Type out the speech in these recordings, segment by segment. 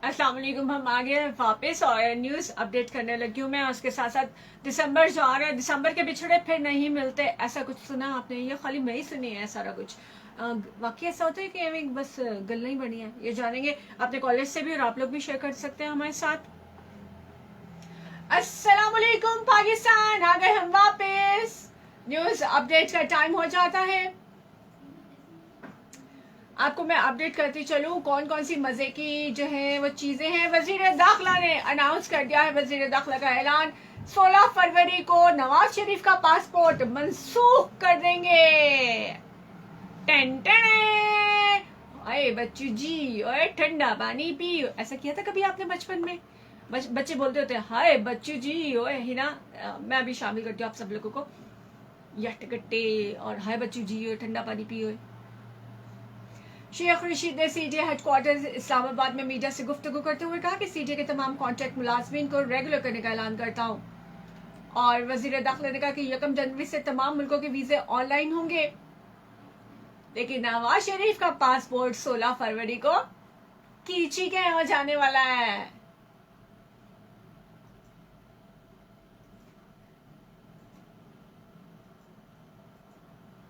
अस्सलाम वालेकुम। हम आ गए वापस और न्यूज़ अपडेट करने लगी हूँ मैं। उसके साथ साथ दिसंबर जो आ रहा है, दिसंबर के बिछड़े फिर नहीं मिलते, ऐसा कुछ सुना आपने? ये खाली मैं ही सुनी है सारा कुछ। वाकई ऐसा होता है कि हमें बस गल नहीं बनी है, ये जानेंगे अपने कॉलेज से भी, और आप लोग भी शेयर कर सकते हैं हमारे साथ। अस्सलाम वालेकुम पाकिस्तान, आ गए हम वापस। न्यूज़ अपडेट का टाइम हो जाता है। आपको मैं अपडेट करती चलूं कौन कौन सी मजे की जो है वो चीजें हैं। वजीर दाखिला ने अनाउंस कर दिया है, वजीर दाखिला का ऐलान, 16 फरवरी को नवाज शरीफ का पासपोर्ट मंसूख कर देंगे। Ten ten. अरे बच्चू जी, ओए ठंडा पानी पी। ऐसा किया था कभी आपने बचपन में? बच्चे बोलते होते हैं हाय बच्चू जी, ओए हिना। मैं भी शामिल करती हूँ आप सब लोगों को, यट कट्टे और हाय बच्चू जी, ओए ठंडा पानी पियो। शेख रशीद ने सीडीए हेडक्वार्टर इस्लामाबाद में मीडिया से गुफ्तगू करते हुए कहा कि सीडीए के तमाम कॉन्ट्रैक्ट मुलाजमीन को रेगुलर करने का ऐलान करता हूँ। और वजीर दाखिला ने कहा कि 1 जनवरी से तमाम मुल्कों के वीजे ऑनलाइन होंगे, लेकिन नवाज शरीफ का पासपोर्ट 16 फरवरी को कीची के यहाँ जाने वाला है।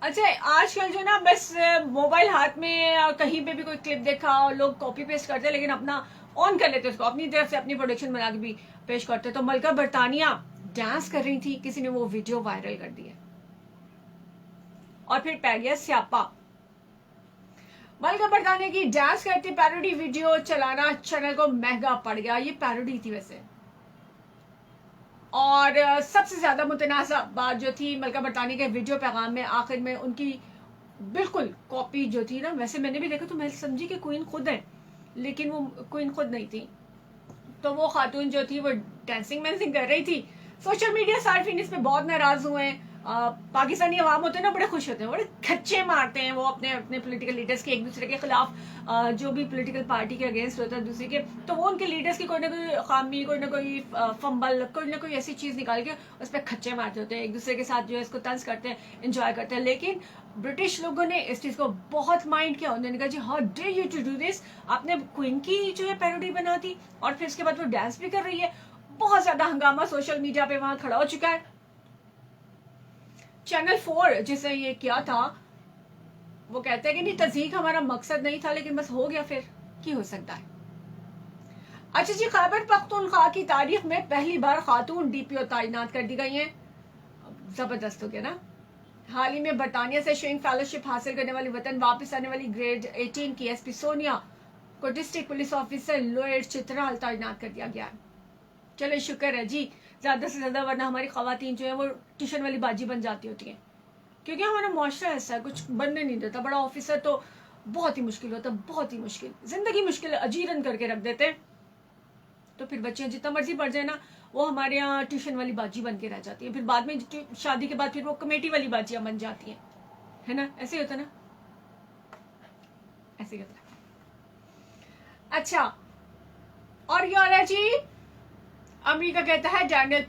अच्छा, आजकल जो ना बस मोबाइल हाथ में कहीं पे भी कोई क्लिप देखा और लोग कॉपी पेस्ट करते हैं, लेकिन अपना ऑन कर लेते हैं उसको, अपनी तरफ से अपनी प्रोडक्शन बना के भी पेश करते हैं। तो मलका बरतानिया डांस कर रही थी, किसी ने वो वीडियो वायरल कर दिया और फिर पै गया स्यापा। मलका बरतानिया की डांस करती पैरोडी वीडियो चलाना चैनल को महंगा पड़ गया। ये पैरोडी थी वैसे। और सबसे ज्यादा मुतनाज़ा बात जो थी मलका बरतानिया के वीडियो पैगाम में आखिर में उनकी बिल्कुल कॉपी जो थी ना, वैसे मैंने भी देखा तो मैं समझी कि क्वीन खुद है, लेकिन वो क्वीन खुद नहीं थी। तो वो खातून जो थी वो डांसिंग मैंसिंग कर रही थी। सोशल मीडिया सार्फिन इस पे बहुत नाराज हुए हैं। पाकिस्तानी अवाम होते हैं ना, बड़े खुश होते हैं, बड़े खच्चे मारते हैं वो अपने अपने पॉलिटिकल लीडर्स के, एक दूसरे के खिलाफ। जो भी पॉलिटिकल पार्टी के अगेंस्ट होता है दूसरे के, तो वो उनके लीडर्स की कोई ना कोई खामी, कोई ना कोई फंबल, कोई ना कोई ऐसी चीज निकाल के उस पर खच्चे मारते होते हैं, एक दूसरे के साथ जो है इसको तंज करते हैं, इंजॉय करते हैं। लेकिन ब्रिटिश लोगों ने इस चीज को बहुत माइंड किया। उन्होंने कहा जी how dare you to do this, आपने क्वीन की जो है पैरोडी बना दी और फिर उसके बाद वो डांस भी कर रही है। बहुत ज्यादा हंगामा सोशल मीडिया पे वहां खड़ा हो चुका है। चैनल 4 जिसे ये किया था वो कहते हैं कि नहीं, तज़हीक हमारा मकसद नहीं था, लेकिन बस हो गया, फिर की हो सकता है। अच्छा जी, खैबर पख्तूनख्वा की तारीख में पहली बार खातून डीपीओ तैनात कर दी गई हैं। जबरदस्त हो गया ना। हाल ही में बरतानिया से शेइंग फेलोशिप हासिल करने वाली वतन वापस आने वाली ग्रेड 18 की एसपी सोनिया को district police officer lower Chitral तैनात कर दिया गया है। चलो शुक्र है जी, ज्यादा से ज्यादा, वरना हमारी खवातीन जो है वो ट्यूशन वाली बाजी बन जाती होती हैं, क्योंकि हमारा मुआशरा ऐसा है, कुछ बनने नहीं देता। बड़ा ऑफिसर तो बहुत ही मुश्किल होता है, बहुत ही मुश्किल, जिंदगी मुश्किल अजीरन करके रख देते हैं। तो फिर बच्चियां जितना मर्जी पढ़ जाए ना, वो हमारे यहाँ ट्यूशन वाली बाजी बन के रह जाती है। फिर बाद में शादी के बाद फिर वो कमेटी वाली बाजियां बन जाती हैं, है ना? ऐसे ही होता ना, ऐसे ही होता। अच्छा, और क्या हो रहा है जी? अमेरिका कहता है डैनियल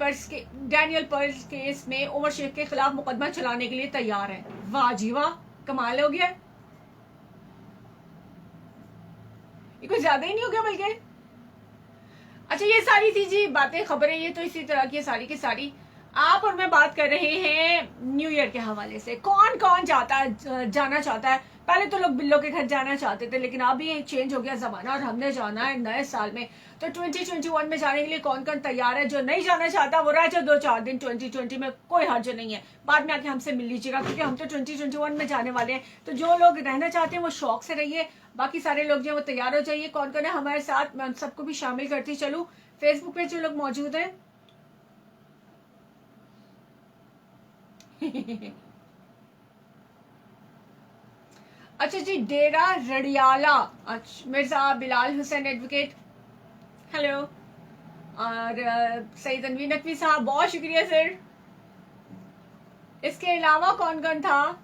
पर्स केस में उमर शेख के खिलाफ मुकदमा चलाने के लिए तैयार है। वाह जी वाह, कमाल हो गया। ये कुछ ज्यादा ही नहीं हो गया बल्कि। अच्छा, ये सारी थी जी बातें, खबरें, ये तो इसी तरह की सारी की सारी। आप और मैं बात कर रहे हैं न्यू ईयर के हवाले से। कौन कौन जाना चाहता है? पहले तो लोग बिल्लो के घर जाना चाहते थे, लेकिन अब ये चेंज हो गया जमाना और हमने जाना है नए साल में। तो 2021 में जाने के लिए कौन कौन तैयार है? जो नहीं जाना चाहता वो रह जाओ 2-4 दिन 2020 में, कोई हर्ज नहीं है, बाद में आके हमसे मिल लीजिएगा, क्योंकि हम तो 2021 में जाने वाले हैं। तो जो लोग रहना चाहते हैं वो शौक से रहिए, बाकी सारे लोग जो है वो तैयार हो जाइए। कौन कौन है हमारे साथ, मैं सबको भी शामिल करती चलूँ। फेसबुक पे जो लोग मौजूद हैं अच्छा जी, डेरा रड़ियाला, अच्छा, मिर्जा बिलाल हुसैन एडवोकेट, हेलो। और सईद अनवीर नकवी साहब, बहुत शुक्रिया सर। इसके अलावा कौन कौन था?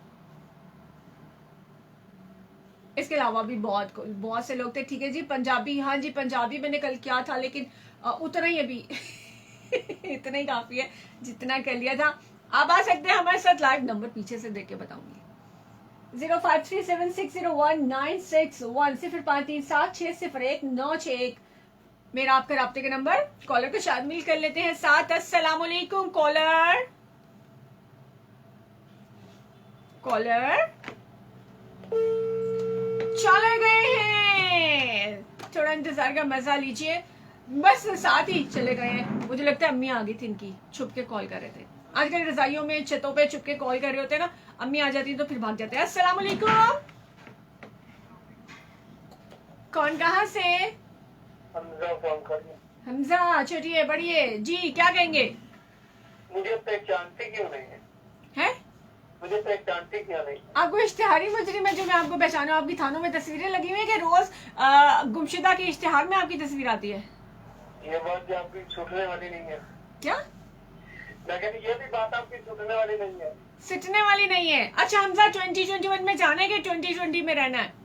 इसके अलावा भी बहुत से लोग थे। ठीक है जी, पंजाबी, हाँ जी पंजाबी मैंने कल किया था, लेकिन उतना ही अभी इतना ही काफी है जितना कर लिया था। आप आ सकते हैं हमारे साथ लाइव, नंबर पीछे से देख के बताऊंगी। 0537601961 0537601961। मेरा आपका राब्ते का नंबर, कॉलर को शामिल कर लेते हैं साथ। अस्सलाम वालेकुम कॉलर। कॉलर चले गए हैं, थोड़ा इंतजार का मजा लीजिए, बस साथ ही चले गए हैं। मुझे लगता है अम्मी आ गई थी इनकी, छुप के कॉल कर रहे थे। आजकल रजाइयों में छतों पे छुप के कॉल कर रहे होते हैं ना, अम्मी आ जाती है तो फिर भाग जाते हैं। अस्सलाम वालेकुम। कौन कहाँ से? हमजा, छोटिए बढ़िए जी, क्या कहेंगे? मुझे पहचानते क्यों नहीं है? हैं? मुझे पहचानते क्यों नहीं? आपको इश्तिहारी मुजरिम है जो मैं आपको पहचानूं? आपकी थानों में तस्वीरें लगी हुई है कि रोज गुमशुदा के इश्तिहार में आपकी तस्वीर आती है? ये बात जो आपकी छूटने वाली नहीं है। क्या? मैं कहती ये भी बात आपकी छूटने वाली नहीं है। सिटने वाली नहीं है। अच्छा हमजा, 2021 में जाने के 2020 में रहना है?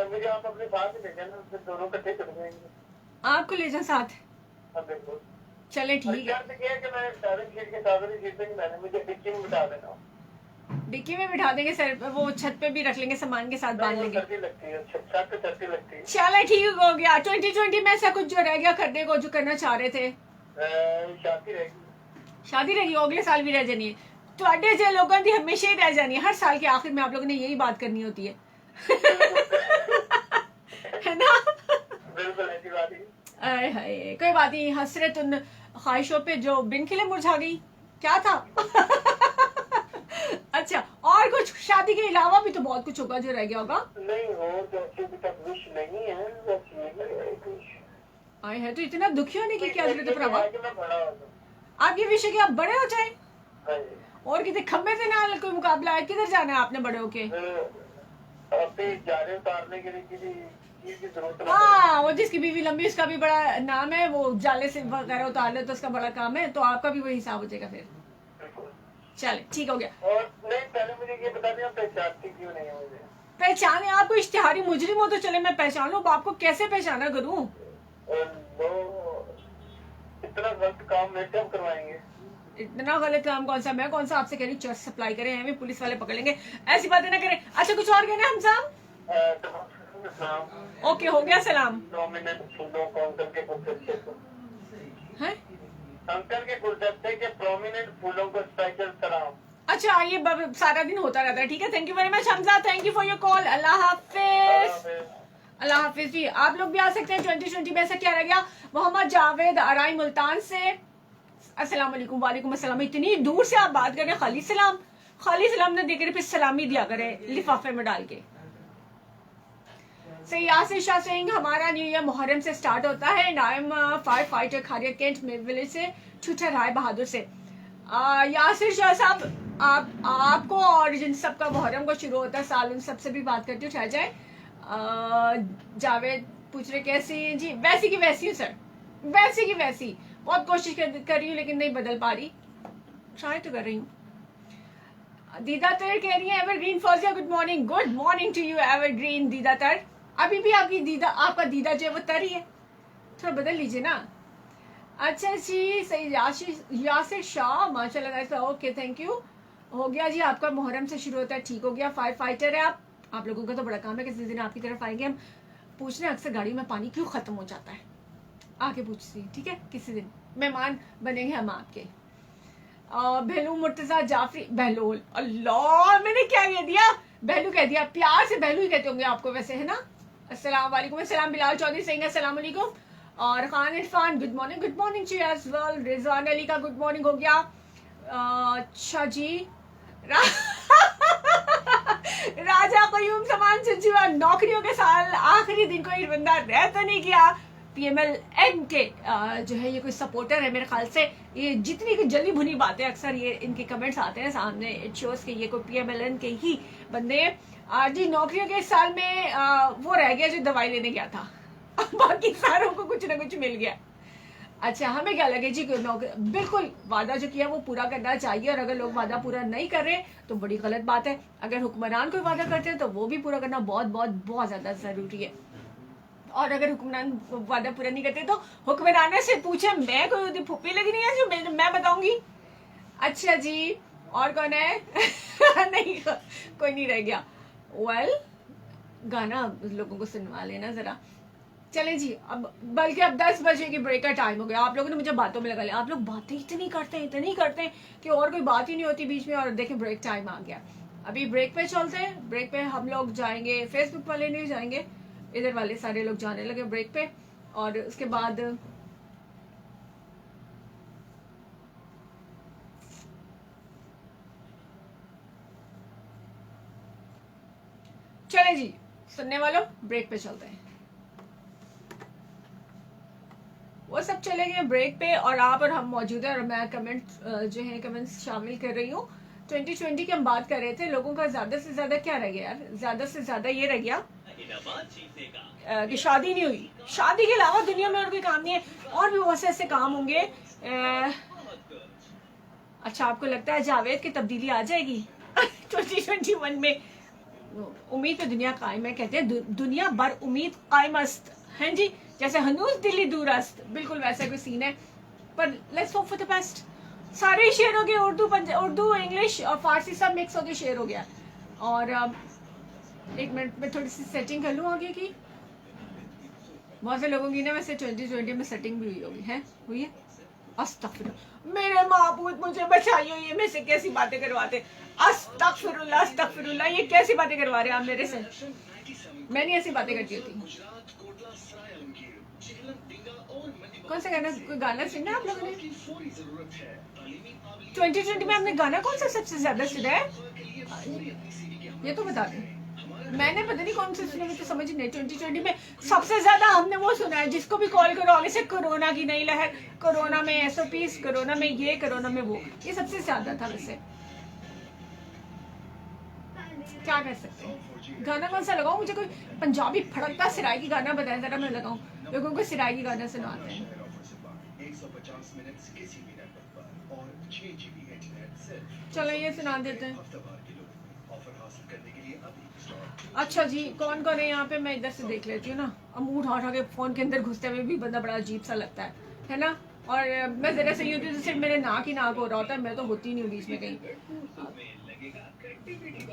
मुझे आप अपने साथ ही भेजा ना, फिर दोनों इकट्ठे चले जाएंगे। आपको ले जाओ साथ? हाँ बिल्कुल। चले ठीक है। कि मैं सारे शीट के कागज शीट में मैंने मुझे डिक्की में बिठा देना। डिक्की में बिठा देंगे सर, वो छत पे भी रख लेंगे, सामान के साथ बांध लेंगे। सर्दी लगती है, छत पे सर्दी लगती है। चले ठीक हो गया। 2020 में ऐसा कुछ जो रह गया करने को, जो करना चाह रहे थे? शादी रहेगी। शादी रहेगी, अगले साल भी रह जानी है। तो अड्डे जे लोगों की हमेशा ही रह जानी है, हर साल के आखिर में आप लोगों ने यही बात करनी होती है है ना? बिल्कुल ऐसी बात ही। आए हाय, कोई बात नहीं। हसरत उन ख्वाहिशों पे जो बिन खिले मुरझा गई, क्या था? अच्छा, और कुछ शादी के अलावा भी तो बहुत कुछ होगा जो रह गया होगा। नहीं हो तो अभी तक विश नहीं है, बस ये आए है तो इतना दुखी होने की क्या जरूरत है प्रभा? मैं बड़ा हो जाऊं। आप ये विषय कि आप बड़े हो जाए, हाँ जी। और कितने खम्बे से ना कोई मुकाबला है? किधर जाना है आपने बड़े होके? अभी जाले उतारने के लिए किसी चीज की जरूरत नहीं। हाँ, वो जिसकी बीवी लंबी उसका भी बड़ा नाम है, वो जाले से वगैरह उतार ले तो उसका बड़ा काम है, तो आपका भी वही हिसाब हो जाएगा फिर। चले ठीक हो गया। और नहीं, पहले मुझे ये बता दें आप पहचानती क्यों नहीं है मुझे? पहचाने आपको? इश्तिहारी मुजरिम हो तो चले मैं पहचान लूं, आपको कैसे पहचाना करूं? इतना गलत काम मेरे से आप करवाएंगे? इतना गलत काम कौन सा? मैं कौन सा आपसे कह रही चर्च सप्लाई करें, हमें पुलिस वाले पकड़ लेंगे, ऐसी बातें ना करें। अच्छा कुछ और कहना हम साहब? ओके हो गया सलाम। प्रोमिनेंट फूलों को अंकल के गुलदस्ते को, हैं? अंकल के गुलदस्ते के प्रोमिनेंट फूलों को स्पेशल सलाम। अच्छा ये सारा दिन होता रहता है, ठीक है। Thank you very much Hamza, thank you for your call. अल्लाह हाफिज। अल्लाह हाफिज जी। आप लोग भी आ सकते हैं। 2020 में ऐसा क्या रह गया? मोहम्मद जावेद अराई मुल्तान से, अस्सलाम वालेकुम। वालेकुम अस्सलाम। इतनी दूर से आप बात कर रहे हैं, खाली सलाम, खाली सलाम ने देकर फिर सलामी दिया करें लिफाफे में डाल के। सही। यासिर शाह सिंह, हमारा न्यू ईयर मुहर्रम से स्टार्ट होता है and I am fire fighter खारिया कैंट विलेज से, छुटा राय बहादुर से। यासिर शाह साहब, आपको और जिन सबका मुहर्रम को शुरू होता है साल, उन सबसे भी बात करती हूँ, ठहर जाए। जावेद पूछ रहे कैसी हैं जी? वैसी की वैसी हूँ सर, वैसी की वैसी। बहुत कोशिश कर रही हूँ लेकिन नहीं बदल पा रही, ट्राई तो कर रही हूँ। दीदा तर कह रही है evergreen Fauzia, good morning. Good morning to you evergreen दीदा तर। अभी भी आपकी दीदा, आपका दीदा जो है वो तर ही है, थोड़ा बदल लीजिए ना। अच्छा जी सही। यासिर शाह माशाल्लाह, ओके थैंक यू। हो गया जी, आपका मुहर्रम से शुरू होता है, ठीक हो गया। फायर फाइटर है आप लोगों का तो बड़ा काम है। किसी दिन आपकी तरफ आएंगे हम। पूछ रहे अक्सर गाड़ी में पानी क्यों खत्म हो जाता है, आके पूछती, ठीक है। किसी दिन मेहमान बनेंगे हम आपके। बहलू मुर्तजा जाफरी, बहलोल, अल्लाह मैंने क्या कह दिया? बहलू कह दिया, प्यार से बहलू ही कहते होंगे आपको वैसे, है ना? अस्सलाम वालेकुम। अस्सलाम। बिलाल चौधरी सिंह, अस्सलाम वालेकुम। और Khan Irfan, good morning. Good morning to you as well. Rizwan Ali का गुड मॉर्निंग हो गया। अच्छा जी। राजा कयूम समान सजुआ, नौकरियों के साल आखिरी दिन को एक बंदा रह तो नहीं किया। PMLN के जो है ये कोई सपोर्टर है मेरे ख्याल से। ये जितनी जल्दी भुनी बातें अक्सर ये इनके कमेंट्स आते हैं सामने, इट शोज के ये कोई PMLN के ही बंदे हैं। जी नौकरियों के साल में वो रह गया जो दवाई लेने गया था बाकी सारों को कुछ ना कुछ मिल गया। अच्छा हमें क्या लगे जी, बिल्कुल वादा जो किया वो पूरा करना चाहिए, और अगर लोग वादा पूरा नहीं कर रहे तो बड़ी गलत बात है। अगर हुक्मरान कोई वादा करते हैं तो वो भी पूरा करना बहुत बहुत बहुत ज्यादा जरूरी है। और अगर हुक्मरान वादा पूरा नहीं करते तो हुक्मरान से पूछे, मैं कोई फुप्पी लगी नहीं है जो मैं बताऊंगी। अच्छा जी और कौन है? नहीं कोई नहीं रह गया। वेल गाना लोगों को सुनवा लेना जरा। चलें जी, अब बल्कि अब 10 बजे की ब्रेक का टाइम हो गया। आप लोगों ने मुझे बातों में लगा लिया। आप लोग बातें इतनी करते हैं कि और कोई बात ही नहीं होती बीच में, और देखें ब्रेक टाइम आ गया। अभी ब्रेक पे चलते हैं। ब्रेक पे हम लोग जाएंगे, फेसबुक वाले नहीं जाएंगे, इधर वाले सारे लोग जाने लगे ब्रेक पे। और उसके बाद चले जी, सुनने वालों ब्रेक पे चलते हैं। वो सब चले गए ब्रेक पे और आप और हम मौजूद है, और मैं कमेंट्स शामिल कर रही हूँ। 2020 की हम बात कर रहे थे, लोगों का ज्यादा से ज्यादा क्या रह गया यार, ज्यादा से ज्यादा ये रह गया कि शादी नहीं हुई। शादी के अलावा दुनिया में और कोई काम नहीं है, और भी बहुत से ऐसे काम होंगे। अच्छा, आपको लगता है जावेद की तब्दीली आ जाएगी 2021 में? उम्मीद पे दुनिया कायम है, कहते हैं दुनिया बर उम्मीद कायमस्त है जी, जैसे हनूज दिल्ली दूरस्त, बिल्कुल वैसा कोई सीन है। पर let's hope for the best. सारे शेयर हो गए, उर्दू इंग्लिश और फारसी सब मिक्स होके शेयर हो गया। और एक मिनट में थोड़ी सी सेटिंग कर लूँ आगे की। बहुत से लोगों की ना वैसे 2020 में सेटिंग भी हुई है। अस्तगफिरुल्लाह, मेरे माबूद मुझे बचाइए, ये मेरे से कैसी बातें करवाते। अस्तगफिरुल्लाह, ये कैसी बातें करवा रहे हैं आप मेरे से? मैं नहीं ऐसी बातें करती होती। कौन सा गाना, कोई गाना सुना है आप लोगों ने 2020 में? आपने गाना कौन सा सबसे ज्यादा सुना है, ये तो बता दें। मैंने पता नहीं कौन सा सुना, मुझे समझ नहीं। 2020 में सबसे ज्यादा हमने वो सुना है, जिसको भी कॉल करो आगे से कोरोना की नई लहर, कोरोना में एसओपीज, कोरोना में ये, कोरोना में वो, ये सबसे ज्यादा था। वैसे क्या कर सकते हैं। गाना कौन सा लगाऊं? मुझे कोई पंजाबी फड़कता सिराई की गाना बताएं जरा, मैं लगाऊं। लोगों को सिराई की गाना सुनाते हैं। चलो ये सुना देते हैं। अच्छा जी, कौन कौन है यहाँ पे? मैं इधर से देख लेती हूँ ना। अब उठा के फोन के अंदर घुसते हुए भी बंदा बड़ा अजीब सा लगता है ना। और मैं जरा से यूँ सिर्फ मेरे नाक ही नाक हो रहा होता है, मैं तो होती नहीं हूँ बीच में कहीं।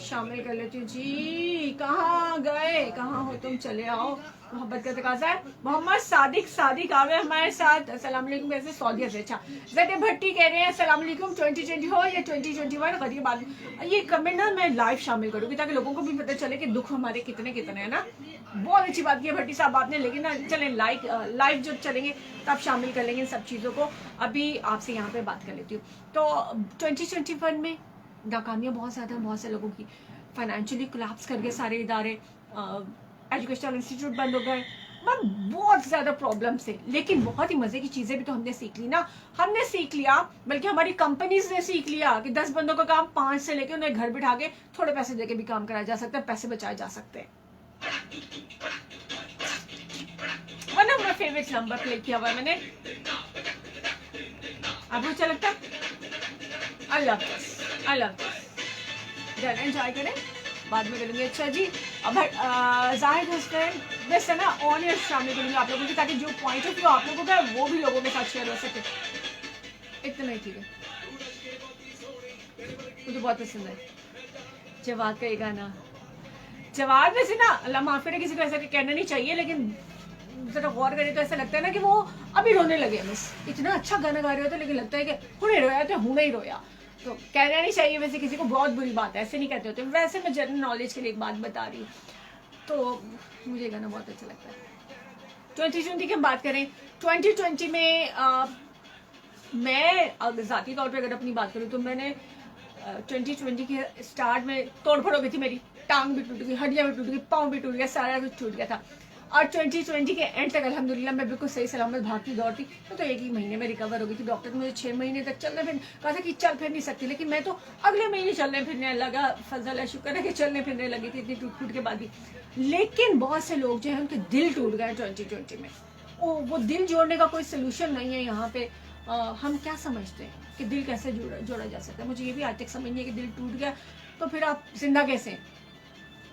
शामिल कर लेती हूँ जी। कहाँ गए, कहाँ हो तुम? चले आओ। मोहब्बत का तकाज़ा है। मोहम्मद सादिक आ गए हमारे साथ। अस्सलाम वालेकुम। कैसे? सऊदीया से। अच्छा, ज़ेड भट्टी कह रहे हैं अस्सलाम वालेकुम। 2020 हो या 2021, गरीब आदमी। ये कमेंट ना मैं लाइव शामिल करूँगी ताकि लोगों को भी पता चले कि दुख हमारे कितने है ना। बहुत अच्छी बात की है भट्टी साहब आपने, लेकिन ना चले लाइव जब चलेंगे तब शामिल कर लेंगे इन सब चीज़ों को। अभी आपसे यहाँ पे बात कर लेती हूँ। तो 2021 में नाकामियाँ बहुत ज़्यादा, बहुत से लोगों की फाइनेंशियली कोलैप्स कर गए सारे इदारे, एजुकेशनल इंस्टीट्यूट बंद हो गए, बहुत ज़्यादा प्रॉब्लम से। लेकिन बहुत ही मज़े की चीज़ें भी तो हमने सीख ली ना। हमने सीख लिया, बल्कि हमारी कंपनीज ने सीख लिया कि 10 बंदों का काम 5 से लेके उन्हें घर बिठा के थोड़े पैसे देके भी काम कराया जा सकता है, पैसे बचाए जा सकते हैं। One of my favourite number play किया हुआ है मैंने। आपको अच्छा लगता है? I love this. एंजॉय करें, बाद में करेंगे। अच्छा जी, अब जाहिद हुसैन बस है ना ऑन एयर शामिल करूँगी आप लोगों की, ताकि जो पॉइंट ऑफ व्यू आप लोगों का है वो भी लोगों के साथ शेयर हो सके। इतना ही ठीक है। मुझे बहुत पसंद है जवाद का ये गाना। जवाद वैसे ना, अल्लाह माफ करे, किसी को ऐसा कहना नहीं चाहिए, लेकिन जरा गौर करें तो ऐसा लगता है ना कि वो अभी रोने लगे। बस इतना अच्छा गाना गा रहे होते, लेकिन लगता है कि हुणे रोया तो हुणे ही रोया। तो कहना नहीं चाहिए वैसे, किसी को बहुत बुरी बात है, ऐसे नहीं कहते होते। वैसे मैं जनरल नॉलेज के लिए एक बात बता रही हूँ। तो मुझे गाना बहुत अच्छा लगता है। 2020 की हम बात करें, 2020 में मैं ज़ाती तौर पे अगर अपनी बात करूँ तो मैंने 2020 के स्टार्ट में तोड़ फोड़ हो गई थी मेरी। टांग भी टूट गई, हड्डियाँ भी टूट गई, पाँव भी टूट गया, सारा कुछ टूट गया था। और 2020 के एंड तक अल्हम्दुलिल्लाह मैं बिल्कुल सही सलामत भागती दौड़ती। तो एक ही महीने में रिकवर हो गई थी। डॉक्टर ने मुझे 6 महीने तक चलने फिर कहा था कि चल फिर नहीं सकती, लेकिन मैं तो अगले महीने चलने फिरने लगा। फजल है, शुक्र है कि चलने फिरने लगी थी इतनी टूट फूट के बाद भी। लेकिन बहुत से लोग जो है उनके दिल टूट गए 2020 में। वो दिल जोड़ने का कोई सोल्यूशन नहीं है यहाँ पे। हम क्या समझते हैं कि दिल कैसे जोड़ा जा सकता है? मुझे ये भी आज तक समझ नहीं है कि दिल टूट गया तो फिर आप जिंदा कैसे हैं?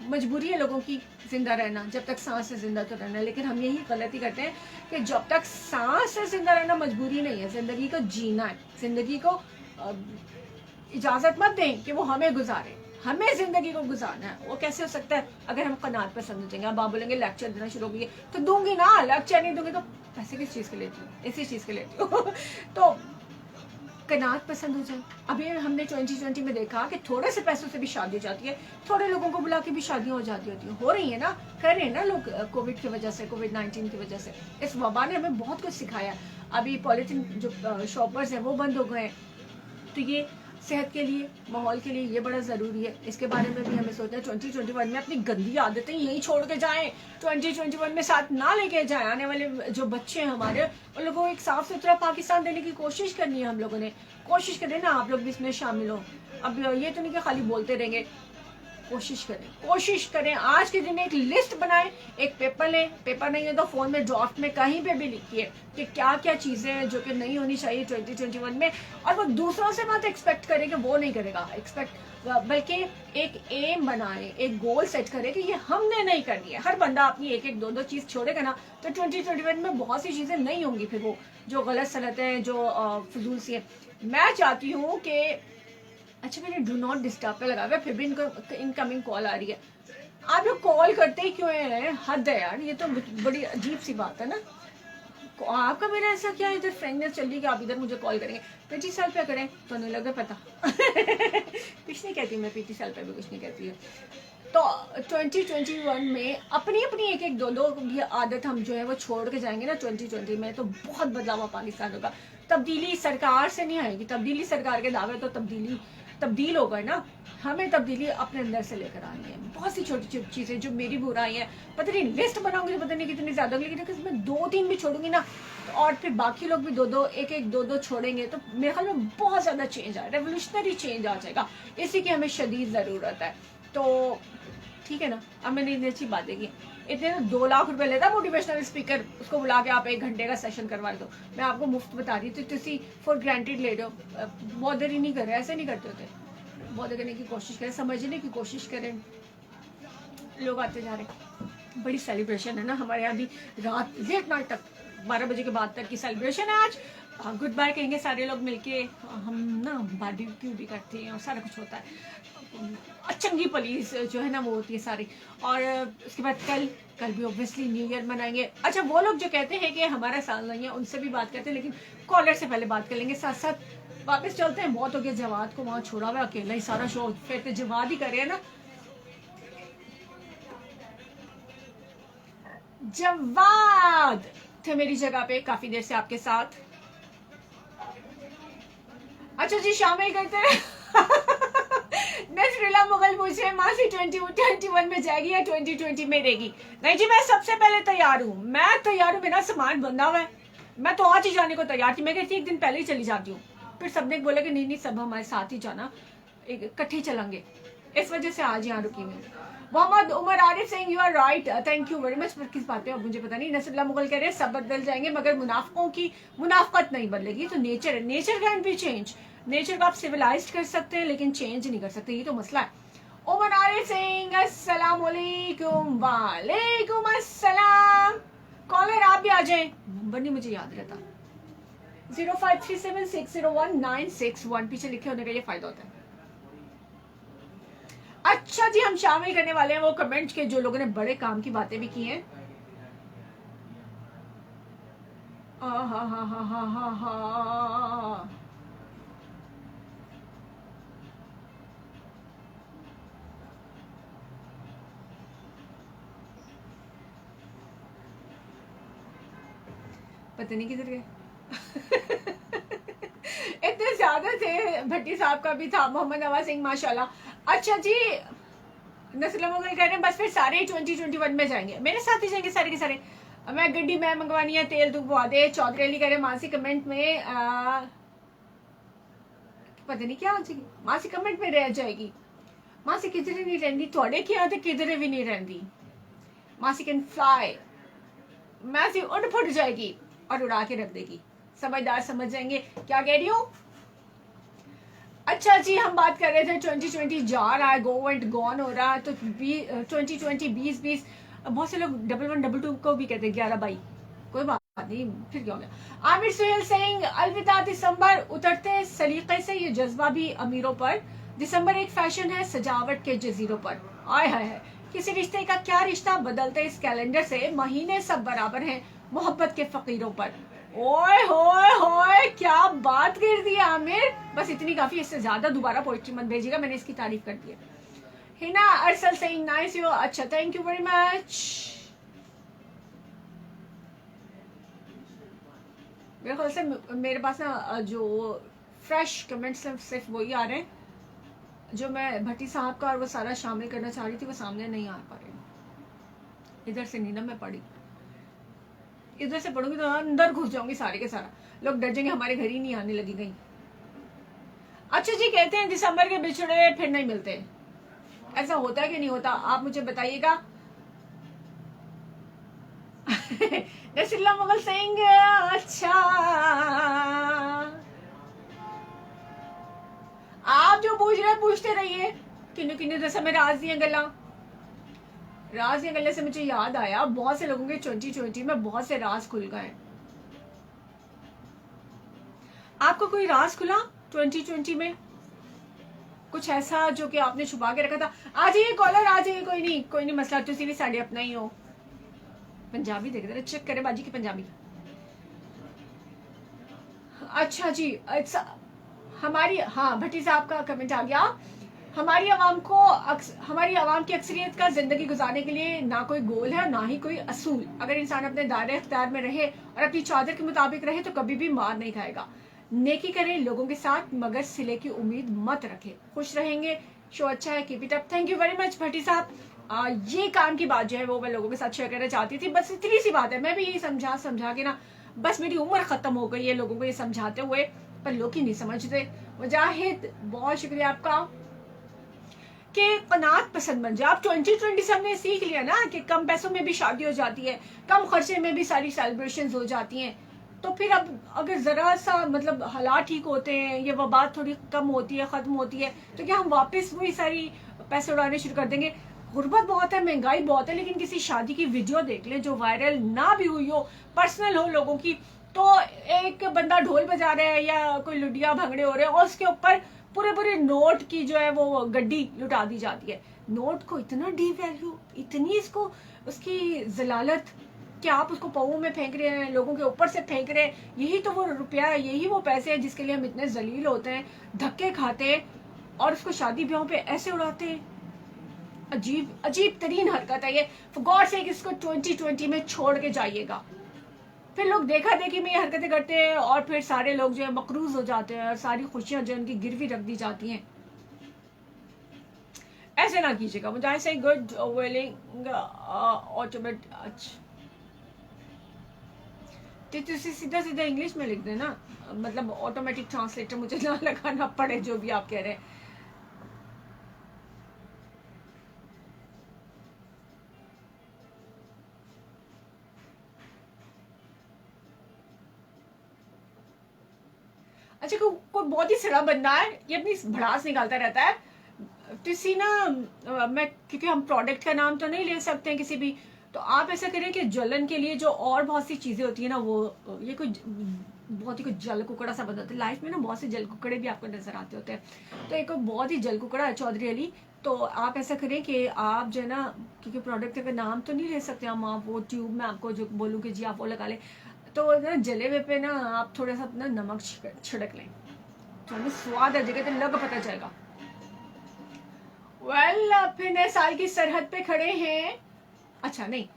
मजबूरी है लोगों की जिंदा रहना, जब तक सांस है जिंदा तो रहना। लेकिन हम यही गलती करते हैं कि जब तक सांस है जिंदा रहना मजबूरी नहीं है, जिंदगी को जीना है। जिंदगी को इजाजत मत दें कि वो हमें गुजारे। हमें जिंदगी को गुजारना है। वो कैसे हो सकता है अगर हम कनात पसंद हो जाएंगे। अब आप बोलेंगे लेक्चर देना शुरू हो गई तो दूंगी ना, लेक्चर नहीं दूंगी तो पैसे किस चीज़ के लेती हूँ, इसी चीज़ के लेती हूँ तो कनात पसंद हो जाए। अभी हमने 2020 में देखा कि थोड़े से पैसों से भी शादी हो जाती है, थोड़े लोगों को बुला के भी शादियां हो जाती होती हो रही है ना, कर रहे हैं ना लोग कोविड की वजह से, कोविड-19 की वजह से। इस वबा ने हमें बहुत कुछ सिखाया। अभी पॉलिथीन जो शॉपर्स हैं वो बंद हो गए, तो ये सेहत के लिए, माहौल के लिए ये बड़ा ज़रूरी है। इसके बारे में भी हमें सोचना है 2021 में अपनी गंदी आदतें यहीं छोड़ के जाएं, 2021 में साथ ना लेके जाएं। आने वाले जो बच्चे हैं हमारे, उन लोगों को एक साफ सुथरा पाकिस्तान देने की कोशिश करनी है। हम लोगों ने कोशिश करें ना, आप लोग भी इसमें शामिल हो। अब ये तो नहीं कि खाली बोलते रहेंगे, कोशिश करें। आज के दिन एक लिस्ट बनाएं, एक पेपर लें, पेपर नहीं है तो फोन में ड्राफ्ट में कहीं पे भी लिखिए कि क्या क्या चीजें हैं जो कि नहीं होनी चाहिए 2021 में। और वो दूसरों से मत एक्सपेक्ट करें कि वो नहीं करेगा, बल्कि एक एम बनाए, एक गोल सेट करे कि ये हमने नहीं करनी है। हर बंदा अपनी एक एक दो चीज छोड़ेगा ना तो 2021 में बहुत सी चीजें नहीं होंगी। फिर वो जो गलत सनतें हैं, जो फजूल सी है। मैं चाहती हूँ कि अच्छा मैंने डू नॉट डिस्टर्ब पे लगा हुआ है, फिर भी इनको इनकमिंग कॉल आ रही है। आप लोग कॉल करते ही क्यों हैं? हद है यार, ये तो बड़ी अजीब सी बात है ना। आपका मेरा ऐसा क्या इधर फ्रेंडनेस चल रही है कि आप इधर मुझे कॉल करेंगे? 25 साल पे करें तो नहीं लगे पता कुछ नहीं कहती मैं, 25 साल पे भी कुछ नहीं कहती है। तो 2021 में अपनी अपनी एक एक दो भी आदत हम जो है वो छोड़ के जाएंगे ना 2020 में, तो बहुत बदलाव पाकिस्तान होगा। तब्दीली सरकार से नहीं आएगी, तब्दीली सरकार के दावे तो तब्दील हो गए ना। हमें तब्दीली अपने अंदर से लेकर आनी है। बहुत सी छोटी छोटी चीजें जो मेरी बुराई है, पता नहीं लिस्ट बनाऊंगी तो पता नहीं कितनी ज्यादा, लेकिन अगर मैं 2-3 भी छोड़ूंगी ना और फिर बाकी लोग भी दो छोड़ेंगे तो मेरे ख्याल में बहुत ज्यादा चेंज आए, रेवोल्यूशनरी चेंज आ जाएगा। इसी की हमें शदीद जरूरत है। तो ठीक है ना। अब मैंने इतनी अच्छी बातें की, इतने 2 लाख रुपए लेता मोटिवेशनल स्पीकर, उसको बुला के आप 1 घंटे का सेशन करवा दो। मैं आपको मुफ्त बता रही थी, तुसी फॉर ग्रांटेड ले दो, बॉदर ही नहीं कर रहे, ऐसे नहीं करते होते। बॉदर करने की कोशिश करें, समझने की कोशिश करें। लोग आते जा रहे, बड़ी सेलिब्रेशन है ना हमारे यहाँ भी, रात लेट नाइट तक 12 बजे के बाद तक की सेलिब्रेशन है आज। गुड बाय कहेंगे सारे लोग मिलके, हम ना बारबेक्यू भी करते हैं और सारा कुछ होता है। चंगी पुलिस जो है ना वो होती है सारी। और उसके बाद कल भी ऑब्वियसली न्यू ईयर मनाएंगे। अच्छा वो लोग जो कहते हैं कि हमारा साल नहीं है, उनसे भी बात करते हैं, लेकिन कॉलर से पहले बात कर लेंगे। साथ साथ वापस चलते हैं, बहुत हो गया जवाद को वहां छोड़ा हुआ अकेला ही सारा शो, फिर तो जवाद ही कर रहे हैं ना। जवाद थे मेरी जगह पे काफी देर से आपके साथ। अच्छा जी शामिल करते हैं नजरिला मुगल पूछे मासी 2021 में जाएगी या 2020 में रहेगी? नहीं जी मैं सबसे पहले तैयार हूँ, मेरा सामान बंधा हुआ है। मैं तो आज ही जाने को तैयार थी, मैं कहती एक दिन पहले ही चली जाती हूँ। फिर सबने बोला कि नहीं सब हमारे साथ ही जाना, इकट्ठे चलेंगे, इस वजह से आज यहाँ रुकी मैं। Mohammad Umar Arif Singh you are right, thank you very much. पर किस बात है अब मुझे पता नहीं। नसरुल्लाह मुगल कह रहे हैं सब बदल जाएंगे मगर मुनाफिकों की मुनाफकत नहीं बदलेगी। तो नेचर है, nature can be change. Nature को आप सिविलाइज कर सकते हैं लेकिन चेंज नहीं कर सकते, ये तो मसला है। उमर आरिफ सिंह अस्सलाम वालेकुम। वालेकुम अस्सलाम। कॉलर आप भी आ जाए, नंबर नहीं मुझे याद रहता। 0537601961 पीछे लिखे होने का ये फायदा होता है। अच्छा जी हम शामिल करने वाले हैं वो कमेंट्स के जो लोगों ने बड़े काम की बातें भी की हैं। पता नहीं किधर गए इतने ज्यादा थे। भट्टी साहब का भी था, मोहम्मद नवाज सिंह माशाल्लाह। अच्छा जी नस्ल मुगल कह रहे हैं बस फिर सारे 2021 में जाएंगे, मेरे साथ ही जाएंगे सारे के सारे। मैं गड्डी मैं मंगवानी है, तेल तू बुआ दे। चौधरी अली कह रहे मासी कमेंट में पता नहीं क्या हो जाएगी, मासी कमेंट में रह जाएगी। मासी किधरे नहीं रहती, थोड़े क्या तो किधरे भी नहीं रहती। मासी कैन फ्लाई, मासी उड़ फुट जाएगी और उड़ा के रख देगी। समझदार समझ जाएंगे क्या कह रही हूँ। अच्छा जी हम बात कर रहे थे 2020 जा रहा है, गो एंड गॉन हो रहा है, तो 2020 बहुत से लोग 1112 को भी कहते हैं 11/22, कोई बात नहीं, फिर क्या हो गया। आमिर सुहेल सिंह अलविदा दिसंबर, उतरते सलीके से ये जज्बा भी अमीरों पर दिसंबर एक फैशन है सजावट के जजीरों पर। आय हाय है, किसी रिश्ते का क्या रिश्ता बदलते इस कैलेंडर से, महीने सब बराबर हैं मोहब्बत के फकीरों पर। ओए होए होए, क्या बात कर दी आमिर, बस इतनी काफी, इससे ज्यादा दोबारा पोइट्री मत भेजिएगा, मैंने इसकी तारीफ कर दी है। हिना अरसल सेइंग नाइस यू, अच्छा थैंक यू वेरी मच। मेरे ख्याल से मेरे पास ना जो फ्रेश कमेंट्स सिर्फ वही आ रहे हैं जो मैं भट्टी साहब का और वो सारा शामिल करना चाह रही थी, वो सामने नहीं आ पा रहे। इधर से नहीं ना मैं पढ़ी, इधर से पढ़ूंगी तो अंदर घुस जाऊंगी सारे के सारा, लोग डर जाएंगे हमारे घर ही नहीं आने लगी गई। अच्छा जी, कहते हैं दिसंबर के बिछड़े फिर नहीं मिलते, ऐसा होता है कि नहीं होता, आप मुझे बताइएगा। नसीरुल्लाह मुगल सिंह, अच्छा आप जो पूछ रहे पूछते रहिए। किन्नू किन्नू जैसा मैं राज दिया गले से मुझे याद आया, बहुत से लोगों के 2020 में बहुत से राज खुल गए। आपको कोई राज खुला 2020 में, कुछ ऐसा जो कि आपने छुपा के रखा था? आ जाइए कॉलर, आ जाइए, कोई नहीं मसला, तुसी भी साढ़े अपना ही हो। पंजाबी देख रहे, चेक करे बाजी की पंजाबी। अच्छा जी, अच्छा हमारी, हाँ भट्टी साहब का कमेंट आ गया। हमारी आवाम की अक्सरियत का जिंदगी गुजारने के लिए ना कोई गोल है ना ही कोई असूल। अगर इंसान अपने दायरे इख्तियार में रहे और अपनी चादर के मुताबिक रहे तो कभी भी मार नहीं खाएगा। नेकी करे लोगों के साथ मगर सिले की उम्मीद मत रखे। खुश रहेंगे, शो अच्छा है, keep it up. Thank you very much Bhatti साहब। ये काम की बात जो है वो मैं लोगों के साथ शेयर करना चाहती थी, बस इतनी सी बात है। मैं भी यही समझा के ना बस मेरी उम्र खत्म हो गई है लोगों को ये समझाते हुए, पर लोग ही नहीं समझते। मुजाहिद बहुत शुक्रिया आपका कि कनात पसंद बन जाए। आप 2020 से हमने सीख लिया ना कि कम पैसों में भी शादी हो जाती है, कम खर्चे में भी सारी सेलिब्रेशंस हो जाती हैं। तो फिर अब अगर जरा सा मतलब हालात ठीक होते हैं, ये वबा थोड़ी कम होती है, खत्म होती है, तो क्या हम वापस वही सारी पैसे उड़ाने शुरू कर देंगे? गुर्बत बहुत है, महंगाई बहुत है, लेकिन किसी शादी की वीडियो देख ले जो वायरल ना भी हुई हो, पर्सनल हो लोगों की, तो एक बंदा ढोल बजा रहा है या कोई लुडिया भंगड़े हो रहे हैं और उसके ऊपर पूरे नोट की जो है वो गड्डी लुटा दी जाती है। नोट को इतना डी वैल्यू, इतनी इसको उसकी जलालत कि आप उसको पाओ में फेंक रहे हैं, लोगों के ऊपर से फेंक रहे हैं। यही तो वो रुपया है, यही वो पैसे हैं जिसके लिए हम इतने जलील होते हैं, धक्के खाते हैं और उसको शादी ब्याहों पे ऐसे उड़ाते हैं। अजीब तरीन हरकत है ये। फॉर गॉड सेक इसको 2020 में छोड़ के जाइएगा। फिर लोग देखा देखी में ये हरकतें करते हैं और फिर सारे लोग जो है मकरूज हो जाते हैं और सारी खुशियां जो उनकी गिरवी रख दी जाती हैं। ऐसे ना कीजिएगा। मुझे ऐसे गुड वेलिंग ऑटोमेट, तो सीधा इंग्लिश में लिख देना, मतलब ऑटोमेटिक ट्रांसलेटर मुझे ना लगाना पड़े जो भी आप कह रहे हैं। अच्छा, कोई बहुत ही सड़ा बंदा है, ये अपनी भड़ास निकालता रहता है। तो इसी ना मैं, क्योंकि हम प्रोडक्ट का नाम तो नहीं ले सकते हैं किसी भी, तो आप ऐसा करें कि जलन के लिए जो और बहुत सी चीजें होती है ना, वो ये कोई बहुत ही कुछ जल कुकड़ा सा बना होता है। लाइफ में ना बहुत से जल कुकड़े भी आपको नजर आते होते हैं, तो एक बहुत ही जल कुकड़ा है चौधरी अली। तो आप ऐसा करें कि आप जो है ना, क्योंकि प्रोडक्ट का नाम तो नहीं ले सकते हम, आप वो ट्यूब में आपको जो बोलूँ कि जी आप वो लगा लें, तो ना जले हुए पे ना आप थोड़ा सा अपना नमक छिड़क लें, तो हमें स्वाद आ जाएगा, तो लग पता चलेगा। फिर नए साल की सरहद पे खड़े हैं, अच्छा नहीं,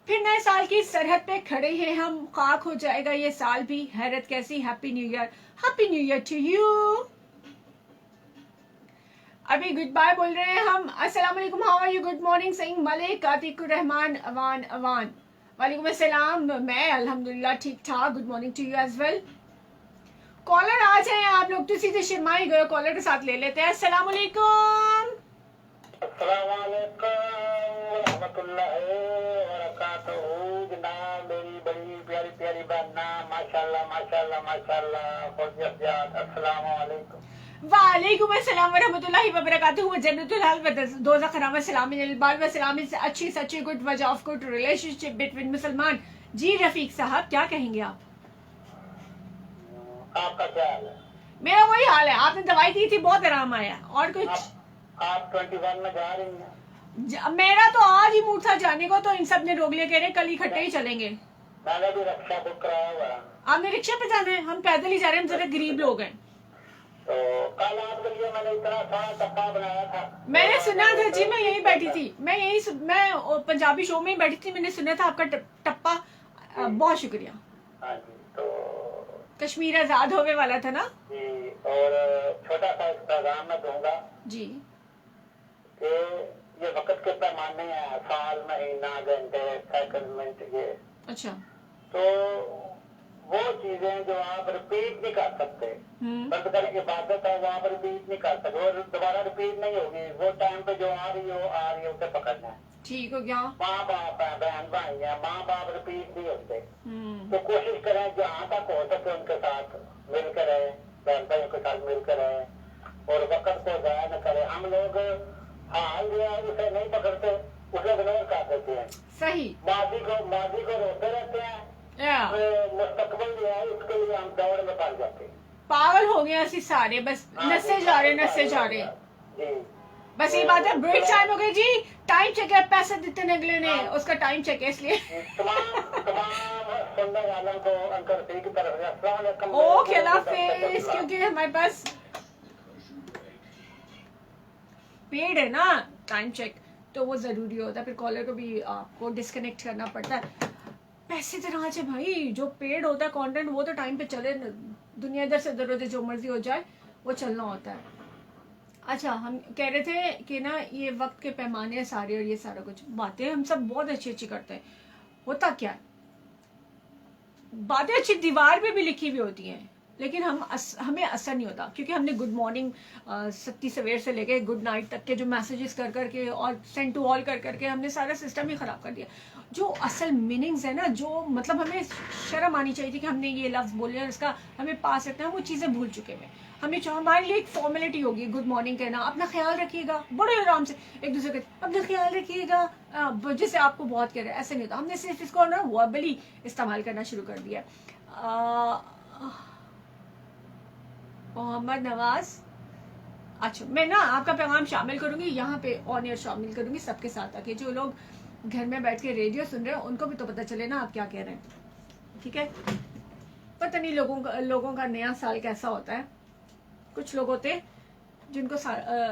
फिर नए साल की सरहद पे खड़े हैं हम, खाक हो जाएगा ये साल भी, हैरत कैसी, happy new year to you. अभी गुड बाय बोल रहे हैं हम। अस्सलाम वालेकुम, how are you, good morning Singh Malik, Atiqur Rahman, अवान वालेकुम अस्सलाम, मैं अल्हम्दुलिल्लाह ठीक ठाक, good morning to you as well. Caller आ जाए आप लोग, तो सीधे शर्माई गए, कॉलर के साथ ले लेते हैं। अस्सलाम वालेकुम। अस्सलाम वालेकुम रहमतुल्लाहि व बरकातहू। जनाब मेरी बड़ी प्यारी प्यारी बहना, माशाल्लाह माशाल्लाह माशाल्लाह, फौजियत, अस्सलाम वालेकुम। वालेकुम अस्सलाम वरहमतुल्लाहि वबरकातुहू। जन्नतुल हल व दोज़ख हराम सलाम अलबाल व सलाम से अच्छी सच्ची गुड वजह ऑफ गुड रिलेशनशिप बिटवीन मुसलमान। जी रफीक साहब क्या कहेंगे आप? आपका क्या हाल है? मेरा वही हाल है, आपने दवाई दी थी, बहुत आराम आया। और कुछ आप 21 में जा रही हैं? मेरा तो आज ही मूड था जाने को, तो इन सब ने रोक लिया, कह रहे कल इकट्ठे ही चलेंगे। मैंने भी रक्षा बुक कराया हुआ है। आपने रिक्शा पे जाना है? हम पैदल ही जा रहे हैं, हम जरा गरीब लोग हैं। तो कल आपके लिए मैंने इतना सारा टप्पा बनाया था। मैंने सुना था जी, मैं यहीं बैठी थी, मैं पंजाबी शो में ही बैठी थी, मैंने सुना था आपका टप्पा। बहुत शुक्रिया। हाँ जी, तो कश्मीर आजाद होने वाला था ना जी। और छोटा सा एक पैगाम मैं दूंगा जी। कि ये वक्त के पैमाने हैं, साल, महीना, घंटे, सेकंड, मिनट, ये। अच्छा। तो वो चीजें जो आप रिपीट नहीं कर सकते, बंद करने की इबादत है, वो आप रिपीट नहीं कर सकते, वो दोबारा रिपीट नहीं होगी। वो टाइम पे जो आ रही है उसे पकड़ना है। ठीक हो गया। माँ बाप है, बहन भाई है, माँ बाप रिपीट नहीं होते। तो कोशिश करें जहाँ तक हो सके उनके साथ मिलकर रहे, बहन भाइयों के साथ मिलकर रहे, और वक्त को जाया न करें। हम लोग हाल जो है उसे नहीं पकड़ते, उसे इग्नोर कर देते हैं। सही। माजी को रोते रहते हैं। मुस्तकबिल जो है उसके लिए हम दौड़ में पड़ जाते हैं। पागल हो गए ऐसे सारे, बस नशे जा रहे। जी। बस ये बात है, ब्रेक टाइम हो गई जी, टाइम चेक है, पैसे देते हैं अगले ने, उसका टाइम चेक है, इसलिए तमाम सुनने वालों को अंकर सिंह की तरफ से अस्सलाम वालेकुम। ओके, अल्लाह हाफिज। क्योंकि हमारे पास पेड है ना टाइम चेक, तो वो जरूरी होता है, फिर कॉलर को भी आपको डिस्कनेक्ट करना पड़ता है। पैसे तो राज है भाई, जो पेड होता है कंटेंट वो तो टाइम पे चले, दुनिया इधर से उधर होते, जो मर्जी हो जाए वो चलना होता है। अच्छा, हम कह रहे थे कि ना ये वक्त के पैमाने हैं सारे, और ये सारा कुछ बातें हम सब बहुत अच्छी अच्छी करते हैं, होता क्या है, बातें अच्छी दीवार पे भी लिखी हुई होती हैं, लेकिन हमें असर नहीं होता, क्योंकि हमने गुड मॉर्निंग सत्ती सवेर से लेके गुड नाइट तक के जो मैसेजेस कर करके और सेंड टू ऑल कर करके हमने सारा सिस्टम ही खराब कर दिया। जो असल मीनिंग्स है ना, जो मतलब हमें शर्म आनी चाहिए थी कि हमने ये लफ्ज बोले और इसका हमें पास रखना है, वो चीज़ें भूल चुके हैं। हमें हमारे लिए एक फॉर्मेलिटी होगी गुड मॉर्निंग कहना, अपना ख्याल रखिएगा, बड़े आराम से एक दूसरे के अपना ख्याल रखिएगा, जैसे आपको बहुत कह रहे हैं, ऐसे नहीं होता। हमने सिर्फ इसको ना वर्बली इस्तेमाल करना शुरू कर दिया। मोहम्मद नवाज, अच्छा मैं ना आपका पैगाम शामिल करूंगी यहाँ पे, ऑन एयर शामिल करूंगी सबके साथ, ताकि जो लोग घर में बैठ के रेडियो सुन रहे हैं उनको भी तो पता चले ना आप क्या कह रहे हैं। ठीक है, पता नहीं लोगों का नया साल कैसा होता है। कुछ लोग होते हैं जिनको